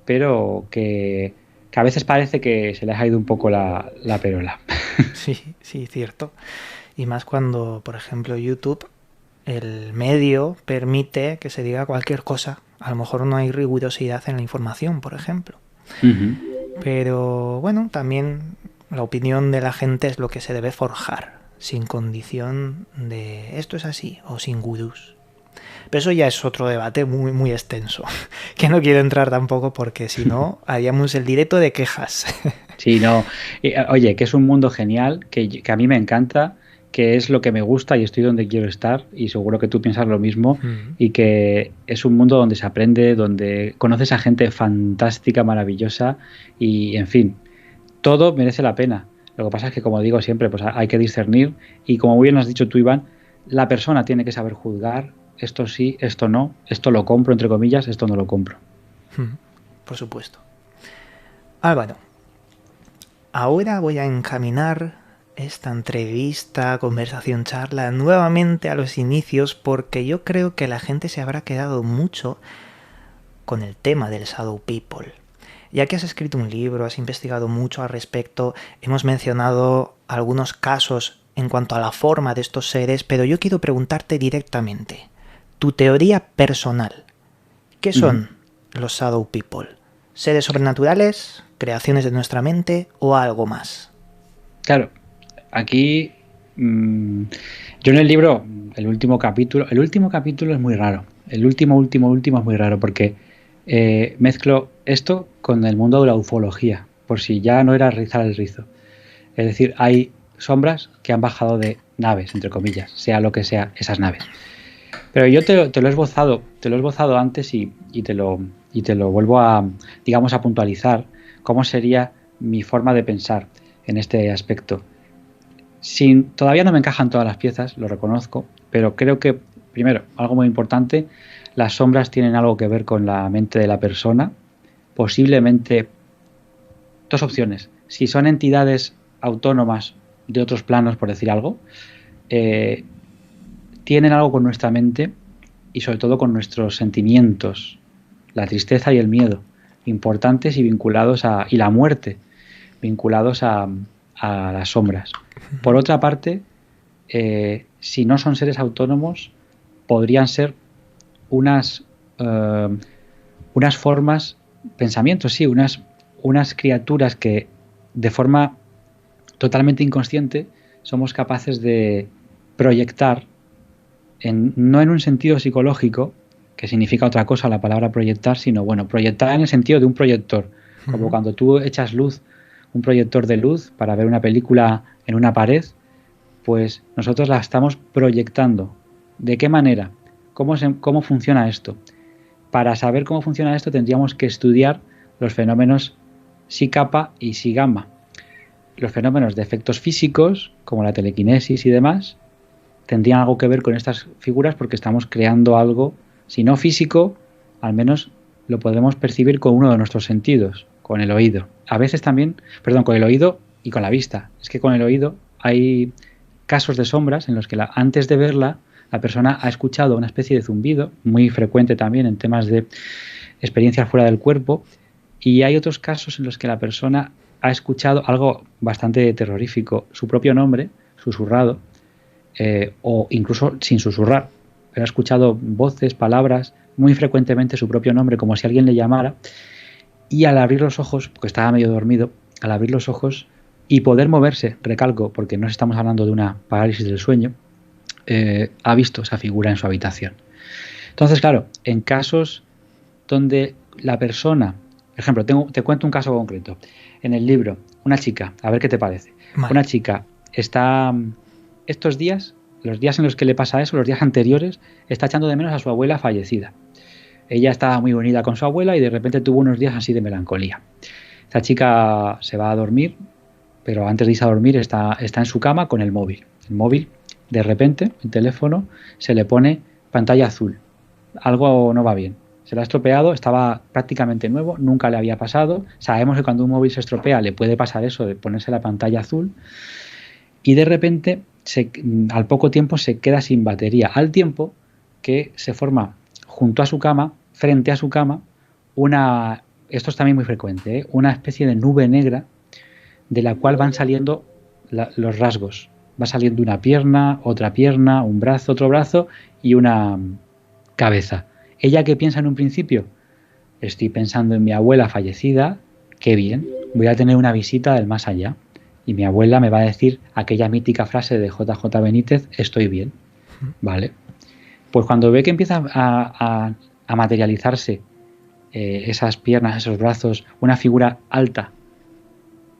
pero que a veces parece que se les ha ido un poco la perola. Sí, cierto. Y más cuando, por ejemplo, YouTube, el medio permite que se diga cualquier cosa. A lo mejor no hay rigurosidad en la información, por ejemplo. Uh-huh. Pero bueno, también la opinión de la gente es lo que se debe forjar, sin condición de esto es así o sin gurús. Pero eso ya es otro debate muy, muy extenso, que no quiero entrar tampoco porque si no, haríamos el directo de quejas. Sí, no. Oye, que es un mundo genial, que a mí me encanta, que es lo que me gusta y estoy donde quiero estar y seguro que tú piensas lo mismo y que es un mundo donde se aprende, donde conoces a gente fantástica, maravillosa y, en fin, todo merece la pena. Lo que pasa es que, como digo siempre, pues hay que discernir y, como muy bien has dicho tú, Iván, la persona tiene que saber juzgar, esto sí, esto no, esto lo compro, entre comillas, esto no lo compro. Por supuesto. Álvaro, ahora voy a encaminar esta entrevista, conversación, charla nuevamente a los inicios porque yo creo que la gente se habrá quedado mucho con el tema del Shadow People. Ya que has escrito un libro, has investigado mucho al respecto, hemos mencionado algunos casos en cuanto a la forma de estos seres, pero yo quiero preguntarte directamente, tu teoría personal, ¿qué son los Shadow People? ¿Seres sobrenaturales, creaciones de nuestra mente o algo más? Claro, aquí yo en el libro, el último capítulo es muy raro, el último es muy raro porque mezclo esto con el mundo de la ufología, por si ya no era rizar el rizo. Es decir, hay sombras que han bajado de naves, entre comillas, sea lo que sea esas naves. Pero yo te lo he esbozado antes y te lo vuelvo a, digamos, a puntualizar cómo sería mi forma de pensar en este aspecto. Todavía no me encajan todas las piezas, lo reconozco, pero creo que, primero, algo muy importante, las sombras tienen algo que ver con la mente de la persona. Posiblemente, dos opciones. Si son entidades autónomas de otros planos, por decir algo, tienen algo con nuestra mente y sobre todo con nuestros sentimientos, la tristeza y el miedo, importantes y vinculados y la muerte, vinculados a las sombras. Por otra parte, si no son seres autónomos, podrían ser unas formas, pensamientos, sí, unas criaturas que de forma totalmente inconsciente somos capaces de proyectar, no en un sentido psicológico, que significa otra cosa la palabra proyectar, sino, bueno, proyectar en el sentido de un proyector, como cuando tú echas luz, un proyector de luz para ver una película en una pared, pues nosotros la estamos proyectando. ¿De qué manera? ¿Cómo funciona esto? Para saber cómo funciona esto tendríamos que estudiar los fenómenos psi kappa y psi gamma. Los fenómenos de efectos físicos, como la telequinesis y demás, tendrían algo que ver con estas figuras porque estamos creando algo, si no físico, al menos lo podemos percibir con uno de nuestros sentidos, con el oído. A veces también, con el oído y con la vista. Es que con el oído hay casos de sombras en los que antes de verla, la persona ha escuchado una especie de zumbido, muy frecuente también en temas de experiencias fuera del cuerpo, y hay otros casos en los que la persona ha escuchado algo bastante terrorífico, su propio nombre, susurrado, o incluso sin susurrar, pero ha escuchado voces, palabras, muy frecuentemente su propio nombre, como si alguien le llamara, y al abrir los ojos, porque estaba medio dormido, al abrir los ojos y poder moverse, recalco, porque no estamos hablando de una parálisis del sueño, ha visto esa figura en su habitación. Entonces, claro, en casos donde la persona, por ejemplo, te cuento un caso concreto. En el libro, una chica, a ver qué te parece. Vale. Una chica está estos días, los días en los que le pasa eso, los días anteriores, está echando de menos a su abuela fallecida. Ella estaba muy unida con su abuela y de repente tuvo unos días así de melancolía. Esta chica se va a dormir, pero antes de irse a dormir está en su cama con el móvil. El móvil, de repente, el teléfono, se le pone pantalla azul. Algo no va bien. Se lo ha estropeado, estaba prácticamente nuevo, nunca le había pasado. Sabemos que cuando un móvil se estropea le puede pasar eso de ponerse la pantalla azul. Y de repente, al poco tiempo, se queda sin batería. Al tiempo que se forma junto a su cama, frente a su cama, esto es también muy frecuente, una especie de nube negra de la cual van saliendo los rasgos. Va saliendo una pierna, otra pierna, un brazo, otro brazo y una cabeza. ¿Ella qué piensa en un principio? Estoy pensando en mi abuela fallecida, qué bien, voy a tener una visita del más allá. Y mi abuela me va a decir aquella mítica frase de JJ Benítez, estoy bien. Vale. Pues cuando ve que empieza a materializarse esas piernas, esos brazos, una figura alta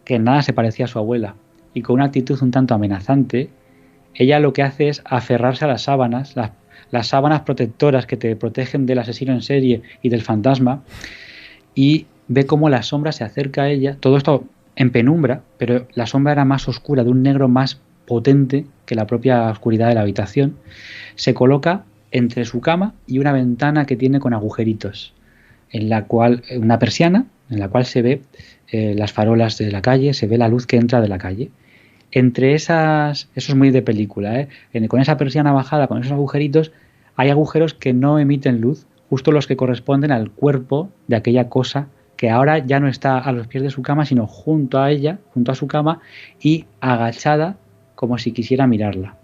que en nada se parecía a su abuela y con una actitud un tanto amenazante, ella lo que hace es aferrarse a las sábanas, las sábanas protectoras que te protegen del asesino en serie y del fantasma, y ve cómo la sombra se acerca a ella, todo esto en penumbra, pero la sombra era más oscura, de un negro más potente que la propia oscuridad de la habitación. Se coloca entre su cama y una ventana que tiene con agujeritos, en la cual una persiana, en la cual se ve las farolas de la calle, se ve la luz que entra de la calle. Entre esas, eso es muy de película, con esa persiana bajada, con esos agujeritos, hay agujeros que no emiten luz, justo los que corresponden al cuerpo de aquella cosa que ahora ya no está a los pies de su cama, sino junto a ella, junto a su cama, y agachada como si quisiera mirarla.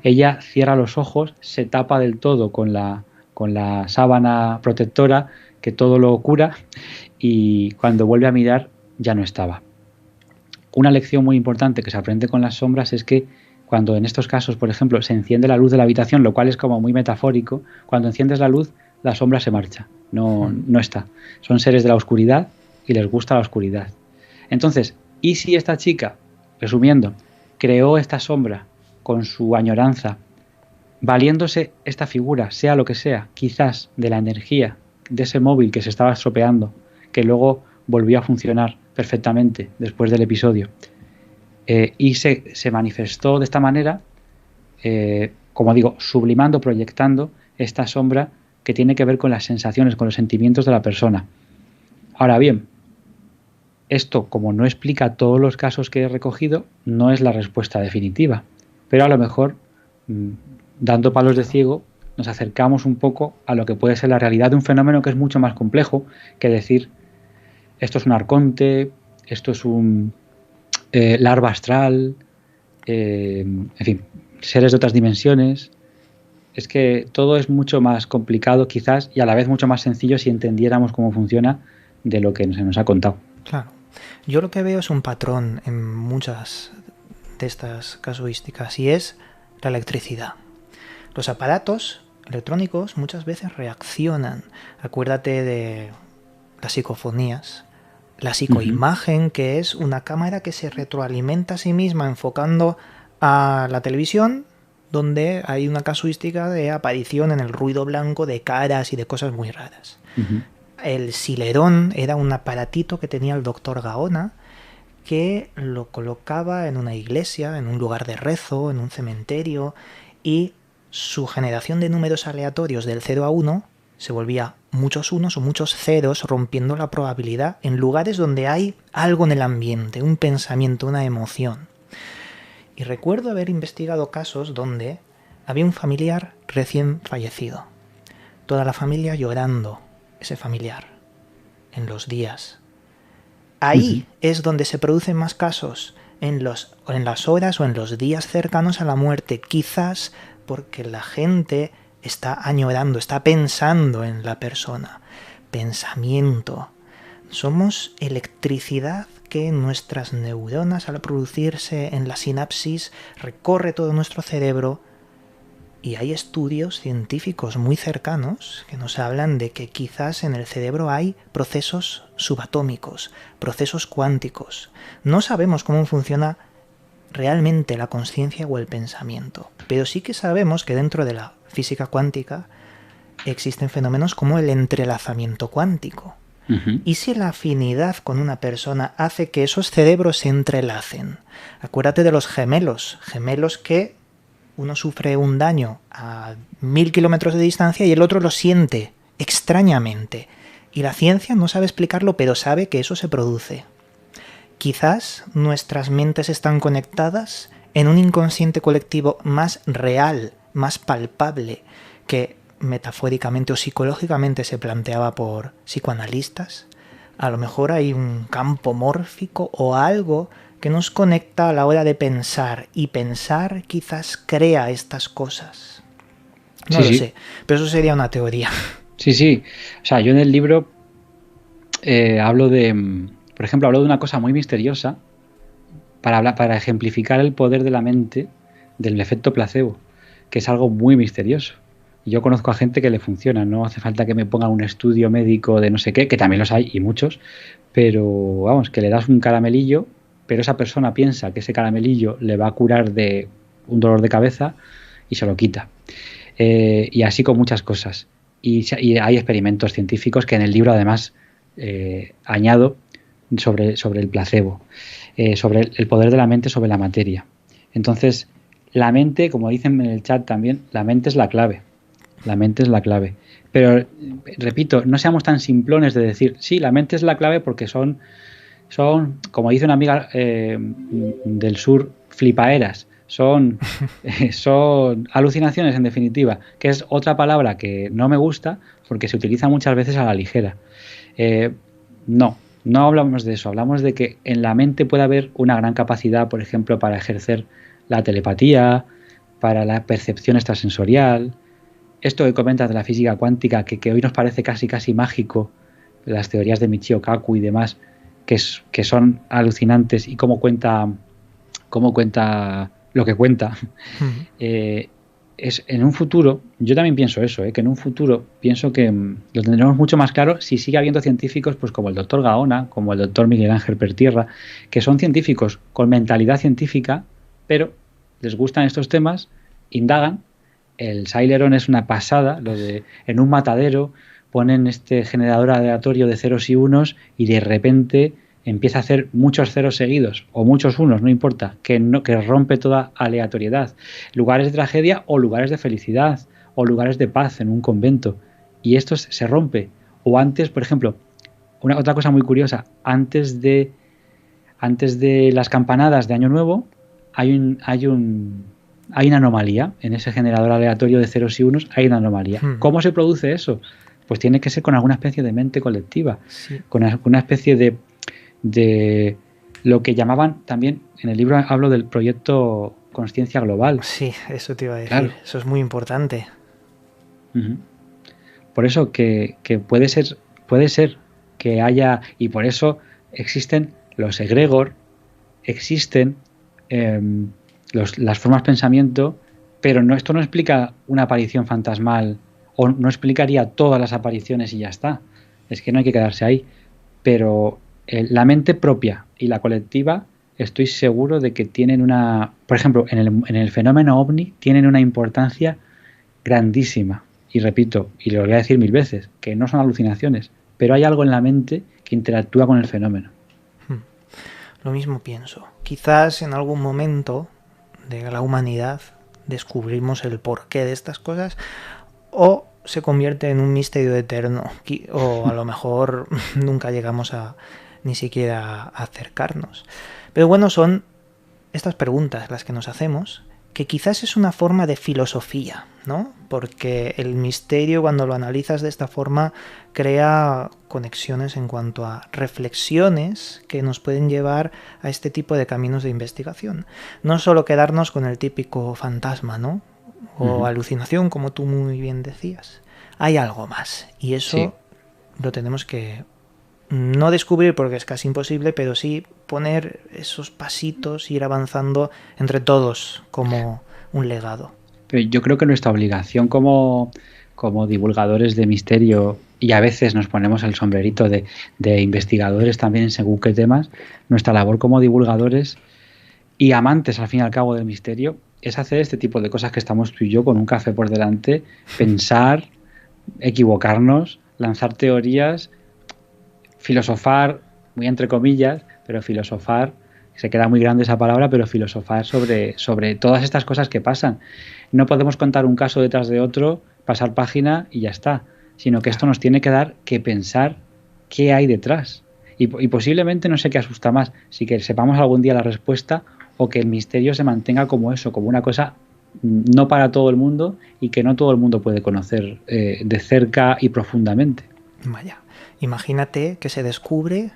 Ella cierra los ojos, se tapa del todo con la sábana protectora que todo lo cura, y cuando vuelve a mirar ya no estaba. Una lección muy importante que se aprende con las sombras es que cuando en estos casos, por ejemplo, se enciende la luz de la habitación, lo cual es como muy metafórico, cuando enciendes la luz, la sombra se marcha, no está. Son seres de la oscuridad y les gusta la oscuridad. Entonces, ¿y si esta chica, resumiendo, creó esta sombra con su añoranza, valiéndose esta figura, sea lo que sea, quizás de la energía de ese móvil que se estaba estropeando, que luego volvió a funcionar perfectamente después del episodio, y se manifestó de esta manera, como digo, sublimando, proyectando esta sombra que tiene que ver con las sensaciones, con los sentimientos de la persona. Ahora bien, esto, como no explica todos los casos que he recogido, no es la respuesta definitiva, pero a lo mejor, dando palos de ciego, nos acercamos un poco a lo que puede ser la realidad de un fenómeno que es mucho más complejo que decir esto es un arconte, esto es un larva astral, en fin, seres de otras dimensiones. Es que todo es mucho más complicado quizás y a la vez mucho más sencillo si entendiéramos cómo funciona de lo que se nos ha contado. Claro. Yo lo que veo es un patrón en muchas de estas casuísticas y es la electricidad. Los aparatos electrónicos muchas veces reaccionan. Acuérdate de las psicofonías, la psicoimagen, que es una cámara que se retroalimenta a sí misma enfocando a la televisión, donde hay una casuística de aparición en el ruido blanco de caras y de cosas muy raras. El Silerón era un aparatito que tenía el doctor Gaona, que lo colocaba en una iglesia, en un lugar de rezo, en un cementerio, y su generación de números aleatorios del 0 a 1 se volvía muchos unos o muchos ceros, rompiendo la probabilidad en lugares donde hay algo en el ambiente, un pensamiento, una emoción. Y recuerdo haber investigado casos donde había un familiar recién fallecido. Toda la familia llorando ese familiar en los días. Ahí es donde se producen más casos, en las horas o en los días cercanos a la muerte, quizás porque la gente está añorando, está pensando en la persona. Pensamiento. Somos electricidad que en nuestras neuronas, al producirse en la sinapsis, recorre todo nuestro cerebro. Y hay estudios científicos muy cercanos que nos hablan de que quizás en el cerebro hay procesos subatómicos, procesos cuánticos. No sabemos cómo funciona realmente la conciencia o el pensamiento, pero sí que sabemos que dentro de la física cuántica existen fenómenos como el entrelazamiento cuántico. ¿Y si la afinidad con una persona hace que esos cerebros se entrelacen? Acuérdate de los gemelos que uno sufre un daño a 1000 kilómetros de distancia y el otro lo siente extrañamente. Y la ciencia no sabe explicarlo, pero sabe que eso se produce. Quizás nuestras mentes están conectadas en un inconsciente colectivo más real, más palpable, que metafóricamente o psicológicamente se planteaba por psicoanalistas. A lo mejor hay un campo mórfico o algo que nos conecta a la hora de pensar, y pensar quizás crea estas cosas. No lo sé, pero eso sería una teoría. Sí. O sea, yo en el libro hablo de, por ejemplo, hablo de una cosa muy misteriosa para ejemplificar el poder de la mente del efecto placebo, que es algo muy misterioso. Y yo conozco a gente que le funciona, no hace falta que me ponga un estudio médico de no sé qué, que también los hay y muchos, pero vamos, que le das un caramelillo, pero esa persona piensa que ese caramelillo le va a curar de un dolor de cabeza y se lo quita. Y así con muchas cosas. Y hay experimentos científicos que en el libro además añado sobre el placebo, sobre el poder de la mente sobre la materia. Entonces, la mente, como dicen en el chat también, la mente es la clave. La mente es la clave. Pero, repito, no seamos tan simplones de decir, sí, la mente es la clave porque son como dice una amiga del sur, flipaeras. Son alucinaciones, en definitiva, que es otra palabra que no me gusta porque se utiliza muchas veces a la ligera. No hablamos de eso. Hablamos de que en la mente puede haber una gran capacidad, por ejemplo, para ejercer la telepatía, para la percepción extrasensorial. Esto que comentas de la física cuántica, que hoy nos parece casi mágico, las teorías de Michio Kaku y demás, que son alucinantes, y cómo cuenta lo que cuenta. Es en un futuro, yo también pienso eso, que en un futuro pienso que lo tendremos mucho más claro si sigue habiendo científicos pues como el doctor Gaona, como el doctor Miguel Ángel Pertierra, que son científicos con mentalidad científica, pero les gustan estos temas, indagan. El Cylleron es una pasada, lo de en un matadero ponen este generador aleatorio de ceros y unos y de repente empieza a hacer muchos ceros seguidos o muchos unos, no importa, que rompe toda aleatoriedad. Lugares de tragedia o lugares de felicidad o lugares de paz en un convento. Y esto se rompe. O antes, por ejemplo, otra cosa muy curiosa, antes de las campanadas de Año Nuevo hay una anomalía. En ese generador aleatorio de ceros y unos hay una anomalía. ¿Cómo se produce eso? Pues tiene que ser con alguna especie de mente colectiva, sí. Con una especie de lo que llamaban también, en el libro hablo del proyecto Consciencia Global. Sí, eso te iba a decir, claro. Eso es muy importante. Por eso que puede ser que haya, y por eso existen los egregor, existen las formas pensamiento, pero esto no explica una aparición fantasmal, o no explicaría todas las apariciones y ya está. Es que no hay que quedarse ahí. Pero la mente propia y la colectiva, estoy seguro de que tienen por ejemplo, en el fenómeno ovni tienen una importancia grandísima. Y repito, y lo voy a decir 1000 veces, que no son alucinaciones, pero hay algo en la mente que interactúa con el fenómeno. Lo mismo pienso. Quizás en algún momento de la humanidad descubrimos el porqué de estas cosas, o se convierte en un misterio eterno, o a lo mejor nunca llegamos ni siquiera a acercarnos. Pero bueno, son estas preguntas las que nos hacemos, que quizás es una forma de filosofía, ¿no? Porque el misterio, cuando lo analizas de esta forma, crea conexiones en cuanto a reflexiones que nos pueden llevar a este tipo de caminos de investigación. No solo quedarnos con el típico fantasma, ¿no? O alucinación, como tú muy bien decías. Hay algo más, y eso sí. Lo tenemos que no descubrir porque es casi imposible, pero sí poner esos pasitos, ir avanzando entre todos como un legado. Pero yo creo que nuestra obligación como divulgadores de misterio, y a veces nos ponemos el sombrerito de investigadores también en según qué temas, nuestra labor como divulgadores y amantes al fin y al cabo del misterio es hacer este tipo de cosas que estamos tú y yo con un café por delante, pensar, equivocarnos, lanzar teorías, filosofar, muy entre comillas, pero filosofar, se queda muy grande esa palabra, pero filosofar sobre todas estas cosas que pasan. No podemos contar un caso detrás de otro, pasar página y ya está, sino que esto nos tiene que dar que pensar qué hay detrás. Y posiblemente no sé qué asusta más, si que sepamos algún día la respuesta o que el misterio se mantenga como eso, como una cosa no para todo el mundo y que no todo el mundo puede conocer de cerca y profundamente. Vaya, imagínate que se descubre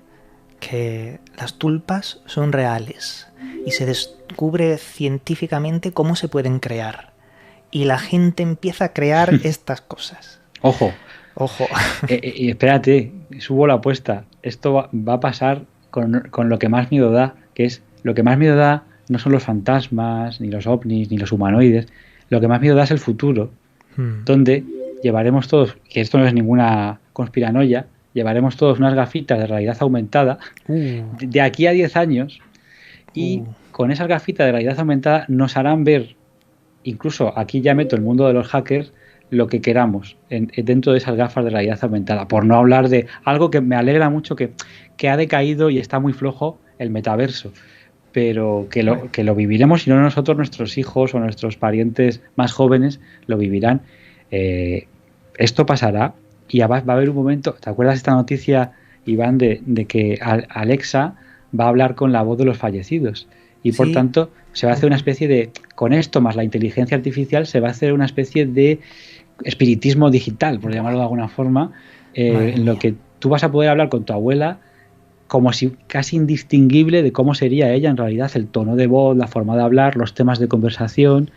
que las tulpas son reales y se descubre científicamente cómo se pueden crear y la gente empieza a crear estas cosas. Ojo. Y espérate, subo la apuesta. Esto va a pasar con lo que más miedo da, que es lo que más miedo da no son los fantasmas, ni los ovnis, ni los humanoides. Lo que más miedo da es el futuro. donde llevaremos todos, que esto no es ninguna conspiranoia, llevaremos todos unas gafitas de realidad aumentada de aquí a 10 años y con esas gafitas de realidad aumentada nos harán ver, incluso aquí ya meto el mundo de los hackers, lo que queramos dentro de esas gafas de realidad aumentada, por no hablar de algo que me alegra mucho que ha decaído y está muy flojo, el metaverso, pero que lo viviremos, si no nosotros, nuestros hijos o nuestros parientes más jóvenes lo vivirán. Esto pasará y va a haber un momento. ¿Te acuerdas esta noticia, Iván, de que Alexa va a hablar con la voz de los fallecidos? Y por tanto se va a hacer una especie de, con esto más la inteligencia artificial, se va a hacer una especie de espiritismo digital, por llamarlo de alguna forma, en lo que tú vas a poder hablar con tu abuela como si casi indistinguible de cómo sería ella en realidad, el tono de voz, la forma de hablar, los temas de conversación.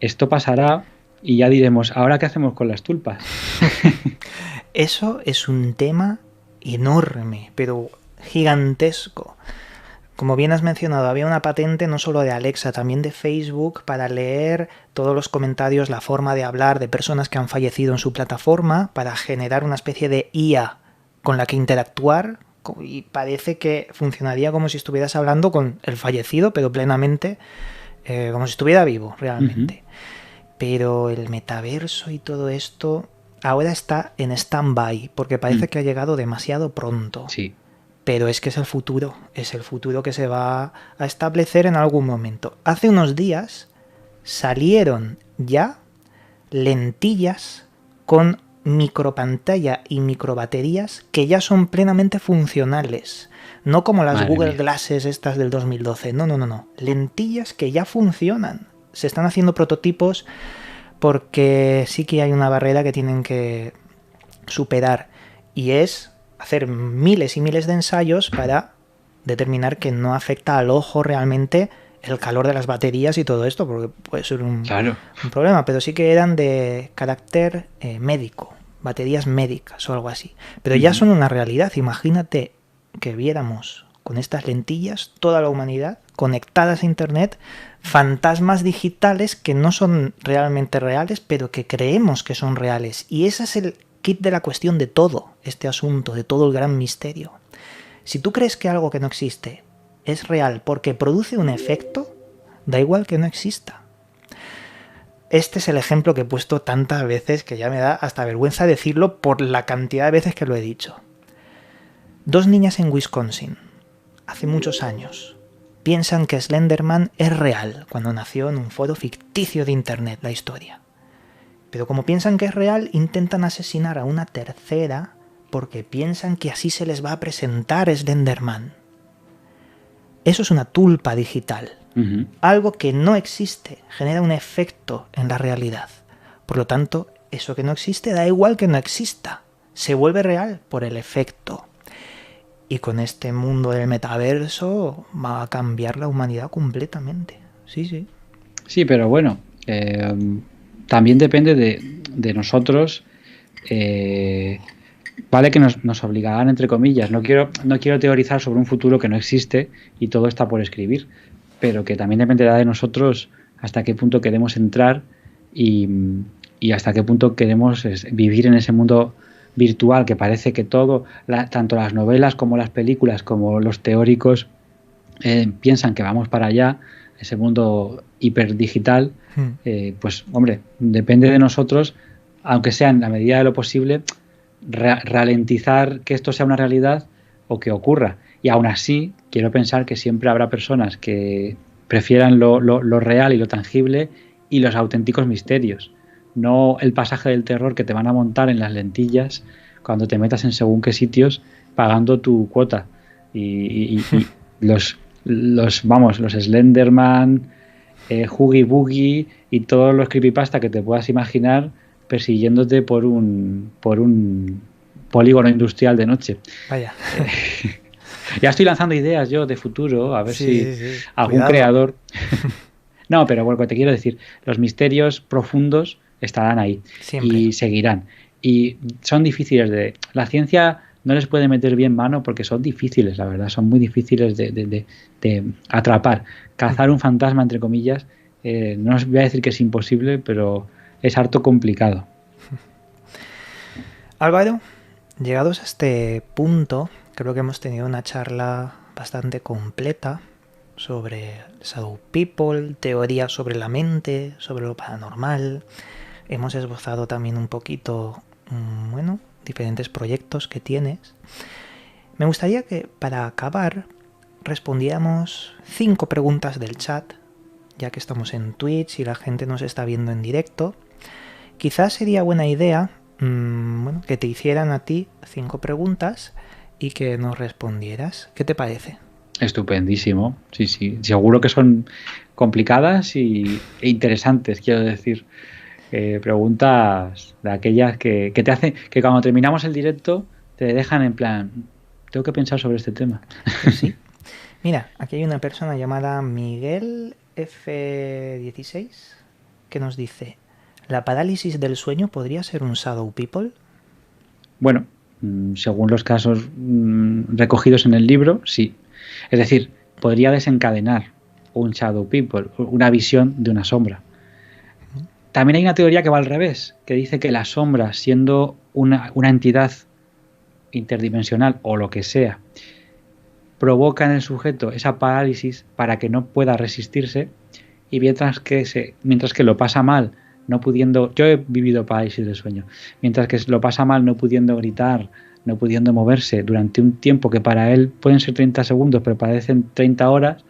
Esto pasará y ya diremos, ¿ahora qué hacemos con las tulpas? Eso es un tema enorme, pero gigantesco. Como bien has mencionado, había una patente no solo de Alexa, también de Facebook para leer todos los comentarios, la forma de hablar de personas que han fallecido en su plataforma, para generar una especie de IA con la que interactuar, y parece que funcionaría como si estuvieras hablando con el fallecido, pero plenamente, como si estuviera vivo realmente. Pero el metaverso y todo esto ahora está en stand-by, porque parece que ha llegado demasiado pronto. Sí. Pero es que es el futuro que se va a establecer en algún momento. Hace unos días salieron ya lentillas con micropantalla y microbaterías que ya son plenamente funcionales. No como las Google Glasses estas del 2012. No. Lentillas que ya funcionan. Se están haciendo prototipos porque sí que hay una barrera que tienen que superar, y es hacer miles y miles de ensayos para determinar que no afecta al ojo realmente el calor de las baterías y todo esto, porque puede ser un problema, pero sí que eran de carácter médico, baterías médicas o algo así. Pero ya son una realidad. Imagínate que viéramos con estas lentillas toda la humanidad conectadas a Internet, fantasmas digitales que no son realmente reales, pero que creemos que son reales. Y ese es el kit de la cuestión de todo este asunto, de todo el gran misterio. Si tú crees que algo que no existe es real porque produce un efecto, da igual que no exista. Este es el ejemplo que he puesto tantas veces que ya me da hasta vergüenza decirlo por la cantidad de veces que lo he dicho. 2 niñas en Wisconsin, hace muchos años, piensan que Slenderman es real cuando nació en un foro ficticio de Internet la historia. Pero como piensan que es real, intentan asesinar a una tercera porque piensan que así se les va a presentar Slenderman. Eso es una tulpa digital. Algo que no existe genera un efecto en la realidad. Por lo tanto, eso que no existe da igual que no exista. Se vuelve real por el efecto. Y con este mundo del metaverso va a cambiar la humanidad completamente. Sí. Sí, pero bueno, también depende de nosotros. Vale que nos obligarán, entre comillas. No quiero teorizar sobre un futuro que no existe y todo está por escribir, pero que también dependerá de nosotros hasta qué punto queremos entrar y hasta qué punto queremos vivir en ese mundo virtual, que parece que todo, tanto las novelas como las películas como los teóricos piensan que vamos para allá, ese mundo hiperdigital. Pues hombre, depende de nosotros, aunque sea en la medida de lo posible, ralentizar que esto sea una realidad o que ocurra. Y aún así, quiero pensar que siempre habrá personas que prefieran lo real y lo tangible y los auténticos misterios. No el pasaje del terror que te van a montar en las lentillas cuando te metas en según qué sitios pagando tu cuota. Y los Slenderman, Huggy Buggy y todos los creepypasta que te puedas imaginar persiguiéndote por un polígono industrial de noche. Vaya. Ya estoy lanzando ideas yo de futuro, a ver si algún Cuidado. creador... No, pero bueno, te quiero decir, los misterios profundos estarán ahí. Siempre. Y seguirán. Y son difíciles la ciencia no les puede meter bien mano porque son difíciles, la verdad, son muy difíciles de atrapar. Cazar un fantasma, entre comillas, no os voy a decir que es imposible, pero es harto complicado. Álvaro, llegados a este punto, creo que hemos tenido una charla bastante completa sobre Shadow People, teorías sobre la mente, sobre lo paranormal. Hemos esbozado también un poquito, diferentes proyectos que tienes. Me gustaría que para acabar respondiéramos 5 preguntas del chat, ya que estamos en Twitch y la gente nos está viendo en directo. Quizás sería buena idea que te hicieran a ti 5 preguntas y que nos respondieras. ¿Qué te parece? Estupendísimo, sí. Seguro que son complicadas e interesantes, quiero decir. Preguntas de aquellas que te hacen, que cuando terminamos el directo te dejan en plan, tengo que pensar sobre este tema. Pues sí. Mira, aquí hay una persona llamada Miguel F16 que nos dice: ¿la parálisis del sueño podría ser un Shadow People? Bueno, según los casos recogidos en el libro, sí. Es decir, podría desencadenar un Shadow People, una visión de una sombra. También hay una teoría que va al revés, que dice que la sombra, siendo una entidad interdimensional o lo que sea, provoca en el sujeto esa parálisis para que no pueda resistirse, y mientras que lo pasa mal, no pudiendo... Yo he vivido parálisis del sueño. Mientras que lo pasa mal, no pudiendo gritar, no pudiendo moverse durante un tiempo que para él pueden ser 30 segundos, pero parecen 30 horas,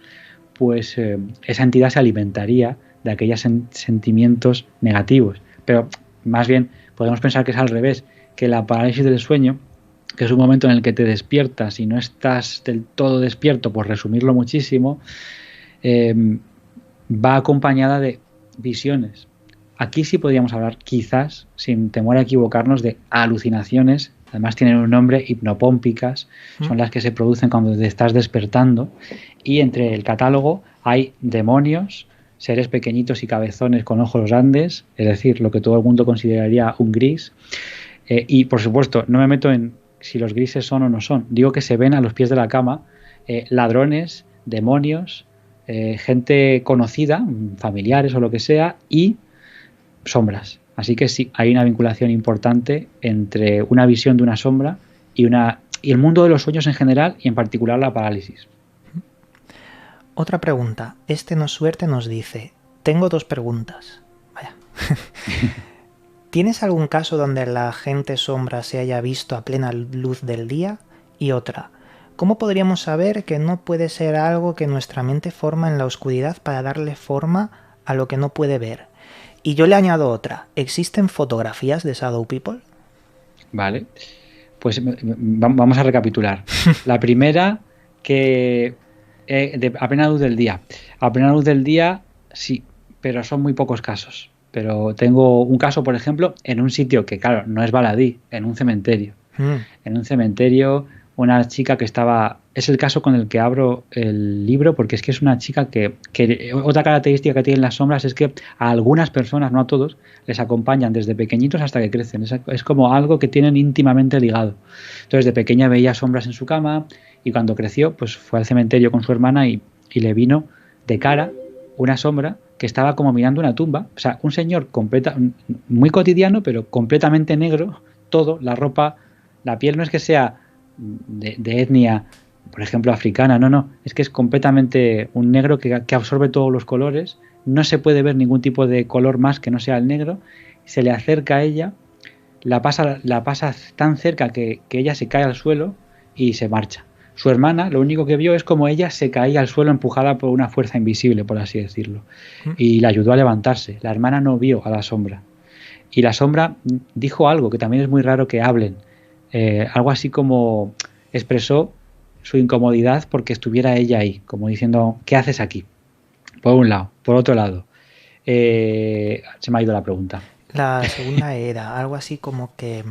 pues esa entidad se alimentaría de aquellos sentimientos negativos. Pero más bien podemos pensar que es al revés, que la parálisis del sueño, que es un momento en el que te despiertas y no estás del todo despierto, por resumirlo muchísimo, va acompañada de visiones. Aquí sí podríamos hablar, quizás, sin temor a equivocarnos, de alucinaciones. Además tienen un nombre, hipnopómpicas, son las que se producen cuando te estás despertando. Y entre el catálogo hay demonios, seres pequeñitos y cabezones con ojos grandes, es decir, lo que todo el mundo consideraría un gris. Y, por supuesto, no me meto en si los grises son o no son. Digo que se ven a los pies de la cama ladrones, demonios, gente conocida, familiares o lo que sea, y sombras. Así que sí, hay una vinculación importante entre una visión de una sombra y el mundo de los sueños en general, y en particular la parálisis. Otra pregunta. No Suerte nos dice: tengo 2 preguntas. Vaya. ¿Tienes algún caso donde la gente sombra se haya visto a plena luz del día? Y otra: ¿cómo podríamos saber que no puede ser algo que nuestra mente forma en la oscuridad para darle forma a lo que no puede ver? Y yo le añado otra: ¿existen fotografías de Shadow People? Vale, pues vamos a recapitular. La primera, que a plena luz del día. A plena luz del día, sí, pero son muy pocos casos. Pero tengo un caso, por ejemplo, en un sitio que, claro, no es baladí, en un cementerio. En un cementerio, una chica que estaba... Es el caso con el que abro el libro, porque es que es una chica que otra característica que tienen las sombras es que a algunas personas, no a todos, les acompañan desde pequeñitos hasta que crecen. Es como algo que tienen íntimamente ligado. Entonces, de pequeña veía sombras en su cama, y cuando creció, pues fue al cementerio con su hermana y le de cara una sombra que estaba como mirando una tumba. O sea, un señor muy cotidiano, pero completamente negro, todo, la ropa, la piel no es que sea de etnia, por ejemplo, africana, no, es que es completamente un negro que absorbe todos los colores, no se puede ver ningún tipo de color más que no sea el negro. Se le acerca a ella, la pasa tan cerca que ella se cae al suelo y se marcha. Su hermana lo único que vio es como ella se caía al suelo empujada por una fuerza invisible, por así decirlo, y la ayudó a levantarse. La hermana no vio a la sombra, y la sombra dijo algo que también es muy raro que hablen, algo así como expresó su incomodidad porque estuviera ella ahí, como diciendo: ¿qué haces aquí? Por un lado. Por otro lado, se me ha ido la pregunta. La segunda era algo así como que...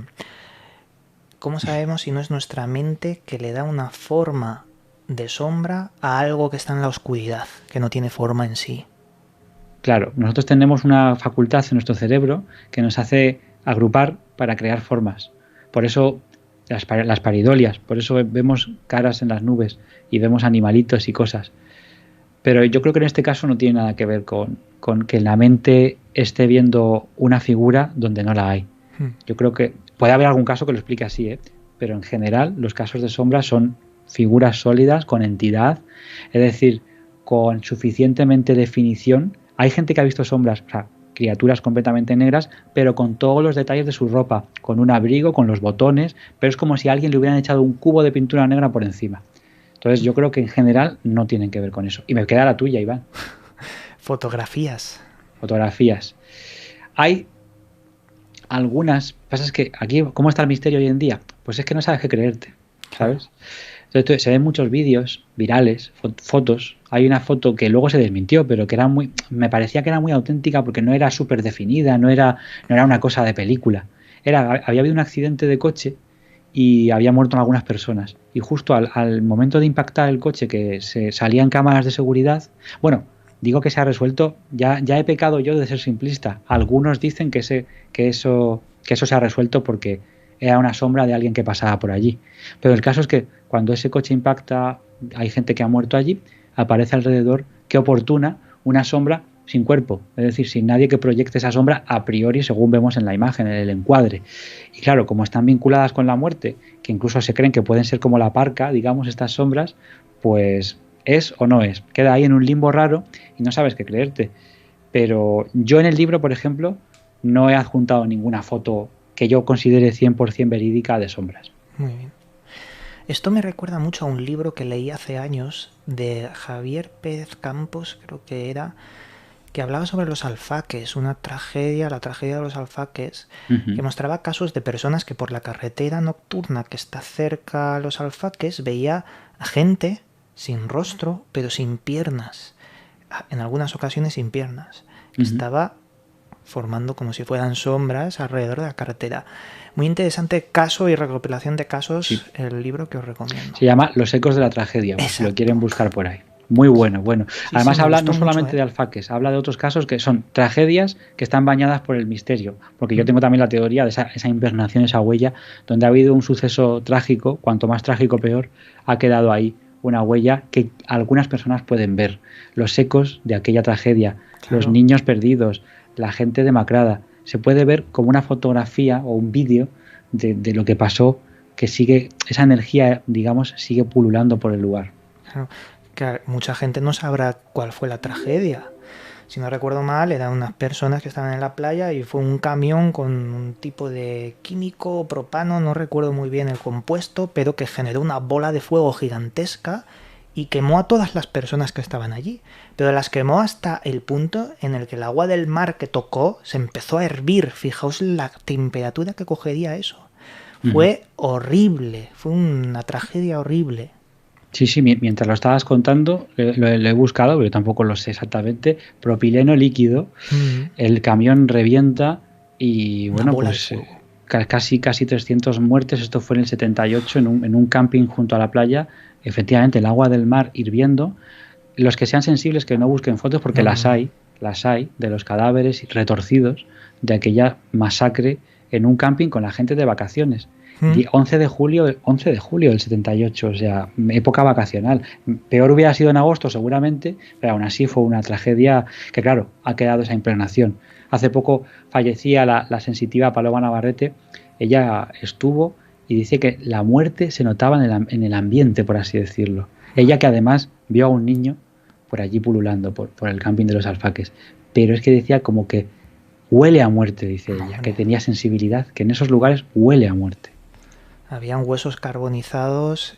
¿cómo sabemos si no es nuestra mente que le da una forma de sombra a algo que está en la oscuridad, que no tiene forma en sí? Claro, nosotros tenemos una facultad en nuestro cerebro que nos hace agrupar para crear formas. Por eso las paridolias, por eso vemos caras en las nubes y vemos animalitos y cosas. Pero yo creo que en este caso no tiene nada que ver con que la mente esté viendo una figura donde no la hay. Hmm. Yo creo que puede haber algún caso que lo explique así, ¿eh? Pero en general los casos de sombra son figuras sólidas con entidad, es decir, con suficientemente definición. Hay gente que ha visto sombras, o sea, criaturas completamente negras, pero con todos los detalles de su ropa, con un abrigo, con los botones, pero es como si a alguien le hubieran echado un cubo de pintura negra por encima. Entonces yo creo que en general no tienen que ver con eso. Y me queda la tuya, Iván. Fotografías. Fotografías. Hay algunas, pasa es que aquí, ¿cómo está el misterio hoy en día? Pues es que no sabes qué creerte, ¿sabes? Entonces se ven muchos vídeos virales, fotos. Hay una foto que luego se desmintió, pero que era me parecía que era muy auténtica porque no era súper definida, no era una cosa de película. Había habido un accidente de coche y había muerto algunas personas. Y justo al momento de impactar el coche, que se salían cámaras de seguridad, bueno, digo que se ha resuelto, ya he pecado yo de ser simplista. Algunos dicen que eso se ha resuelto porque era una sombra de alguien que pasaba por allí. Pero el caso es que cuando ese coche impacta, hay gente que ha muerto allí, aparece alrededor, qué oportuna, una sombra sin cuerpo, es decir, sin nadie que proyecte esa sombra a priori, según vemos en la imagen, en el encuadre. Y claro, como están vinculadas con la muerte, que incluso se creen que pueden ser como la parca, digamos, estas sombras, pues es o no es. Queda ahí en un limbo raro y no sabes qué creerte. Pero yo en el libro, por ejemplo, no he adjuntado ninguna foto que yo considere 100% verídica de sombras. Muy bien. Esto me recuerda mucho a un libro que leí hace años de Javier Pérez Campos, creo que era, que hablaba sobre los alfaques, la tragedia de los alfaques, que mostraba casos de personas que por la carretera nocturna que está cerca a los alfaques veía a gente sin rostro, pero sin piernas, en algunas ocasiones sin piernas, que estaba formando como si fueran sombras alrededor de la carretera. Muy interesante caso y recopilación de casos, sí. El libro que os recomiendo. Se llama Los ecos de la tragedia, si lo quieren buscar por ahí. Muy bueno. Sí, además habla no solamente de alfaques, habla de otros casos que son tragedias que están bañadas por el misterio. Porque yo tengo también la teoría de esa impregnación, esa huella, donde ha habido un suceso trágico, cuanto más trágico peor, ha quedado ahí una huella que algunas personas pueden ver. Los ecos de aquella tragedia, claro. Los niños perdidos, la gente demacrada. Se puede ver como una fotografía o un vídeo de lo que pasó, que sigue, esa energía, digamos, sigue pululando por el lugar. Claro, que mucha gente no sabrá cuál fue la tragedia. Si no recuerdo mal, eran unas personas que estaban en la playa y fue un camión con un tipo de químico, propano, no recuerdo muy bien el compuesto, pero que generó una bola de fuego gigantesca y quemó a todas las personas que estaban allí. Pero las quemó hasta el punto en el que el agua del mar que tocó se empezó a hervir. Fijaos la temperatura que cogería eso. Fue horrible, fue una tragedia horrible. Sí, mientras lo estabas contando, lo he buscado, pero tampoco lo sé exactamente. Propileno líquido, el camión revienta y bueno, pues casi 300 muertes. Esto fue en el 78 en un camping junto a la playa. Efectivamente, el agua del mar hirviendo. Los que sean sensibles que no busquen fotos porque las hay de los cadáveres retorcidos de aquella masacre en un camping con la gente de vacaciones. 11 de julio del 78, o sea, época vacacional. Peor hubiera sido en agosto seguramente, pero aún así fue una tragedia que, claro, ha quedado esa impregnación. Hace poco fallecía la sensitiva Paloma Navarrete. Ella estuvo y dice que la muerte se notaba en el ambiente, por así decirlo. Ella que además vio a un niño por allí pululando, por el camping de los alfaques. Pero es que decía como que huele a muerte, dice ella, que tenía sensibilidad, que en esos lugares huele a muerte. Habían huesos carbonizados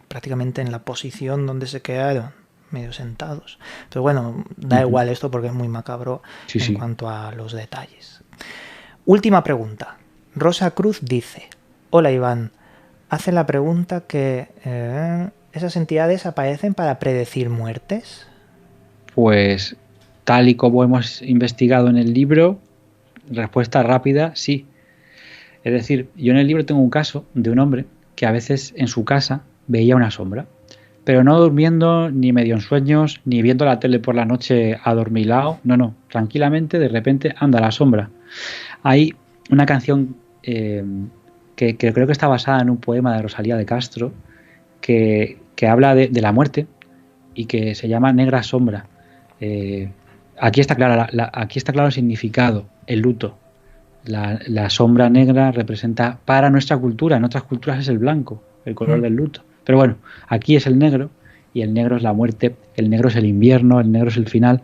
prácticamente en la posición donde se quedaron, medio sentados. Pero bueno, da igual esto porque es muy macabro en cuanto a los detalles. Última pregunta. Rosa Cruz dice: hola Iván, hace la pregunta que ¿esas entidades aparecen para predecir muertes? Pues tal y como hemos investigado en el libro, respuesta rápida, sí. Es decir, yo en el libro tengo un caso de un hombre que a veces en su casa veía una sombra, pero no durmiendo, ni medio en sueños, ni viendo la tele por la noche adormilado, no, tranquilamente de repente anda la sombra. Hay una canción que creo que está basada en un poema de Rosalía de Castro que habla de la muerte y que se llama Negra Sombra. aquí está claro el significado, el luto. La sombra negra representa para nuestra cultura, en otras culturas es el blanco, el color del luto. Pero bueno, aquí es el negro, y el negro es la muerte, el negro es el invierno, el negro es el final.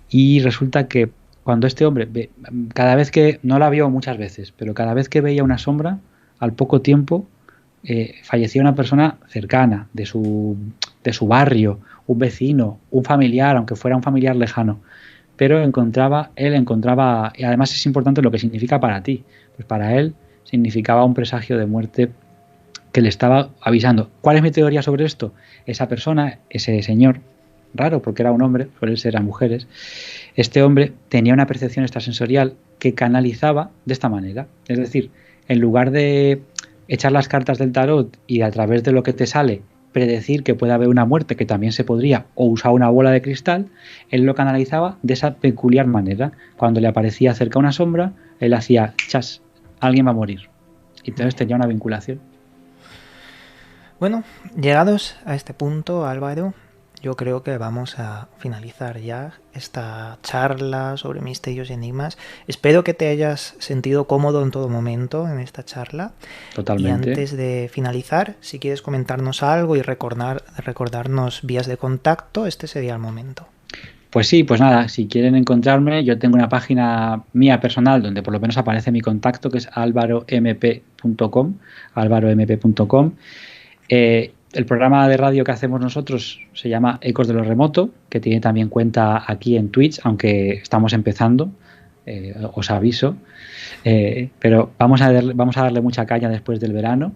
Y resulta que cuando este hombre, cada vez que, no la vio muchas veces, pero cada vez que veía una sombra, al poco tiempo fallecía una persona cercana, de su barrio, un vecino, un familiar, aunque fuera un familiar lejano. Pero él encontraba, y además es importante lo que significa para ti, pues para él significaba un presagio de muerte que le estaba avisando. ¿Cuál es mi teoría sobre esto? Esa persona, ese señor, raro porque era un hombre, suelen ser a mujeres, este hombre tenía una percepción extrasensorial que canalizaba de esta manera. Es decir, en lugar de echar las cartas del tarot y a través de lo que te sale predecir que puede haber una muerte, que también se podría, o usar una bola de cristal, él lo canalizaba de esa peculiar manera. Cuando le aparecía cerca una sombra, él hacía chas, alguien va a morir. Y entonces tenía una vinculación. Bueno, llegados a este punto, Álvaro, yo creo que vamos a finalizar ya esta charla sobre misterios y enigmas. Espero que te hayas sentido cómodo en todo momento en esta charla. Totalmente. Y antes de finalizar, si quieres comentarnos algo y recordarnos vías de contacto, este sería el momento. Pues sí, pues nada, si quieren encontrarme, yo tengo una página mía personal donde por lo menos aparece mi contacto, que es alvaromp.com, alvaromp.com. El programa de radio que hacemos nosotros se llama Ecos de lo Remoto, que tiene también cuenta aquí en Twitch, aunque estamos empezando, os aviso. Pero vamos a darle mucha caña después del verano.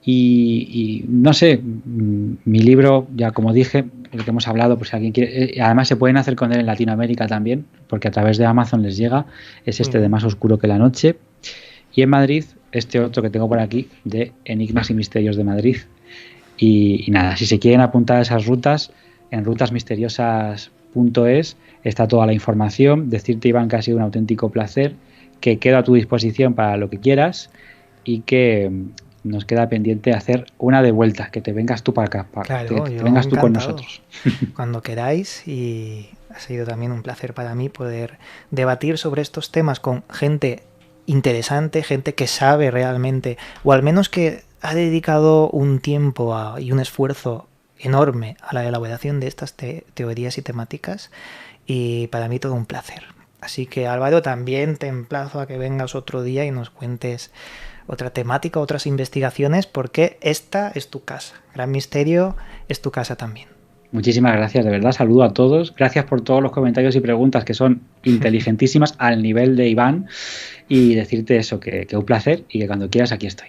Y no sé, mi libro, ya como dije, el que hemos hablado, pues si alguien quiere, además se pueden hacer con él en Latinoamérica también, porque a través de Amazon les llega, es este de Más Oscuro que la Noche. Y en Madrid, este otro que tengo por aquí, de Enigmas y Misterios de Madrid. Y nada, si se quieren apuntar a esas rutas, en rutasmisteriosas.es está toda la información. Decirte, Iván, que ha sido un auténtico placer, que quedo a tu disposición para lo que quieras y que nos queda pendiente hacer una de vuelta, que te vengas tú para acá, claro, que te vengas tú con nosotros. Cuando queráis, y ha sido también un placer para mí poder debatir sobre estos temas con gente interesante, gente que sabe realmente, o al menos que ha dedicado un tiempo y un esfuerzo enorme a la elaboración de estas teorías y temáticas, y para mí todo un placer. Así que, Álvaro, también te emplazo a que vengas otro día y nos cuentes otra temática, otras investigaciones, porque esta es tu casa. Gran Misterio es tu casa también. Muchísimas gracias, de verdad, saludo a todos. Gracias por todos los comentarios y preguntas que son inteligentísimas al nivel de Iván, y decirte eso, que un placer y que cuando quieras aquí estoy.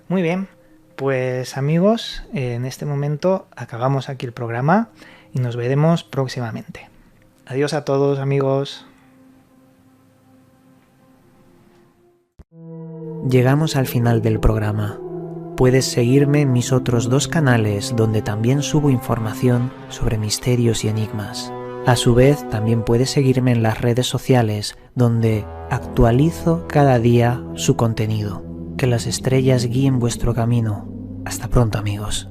Muy bien, pues amigos, en este momento acabamos aquí el programa y nos veremos próximamente. Adiós a todos, amigos. Llegamos al final del programa. Puedes seguirme en mis otros 2 canales donde también subo información sobre misterios y enigmas. A su vez, también puedes seguirme en las redes sociales donde actualizo cada día su contenido. Que las estrellas guíen vuestro camino. Hasta pronto, amigos.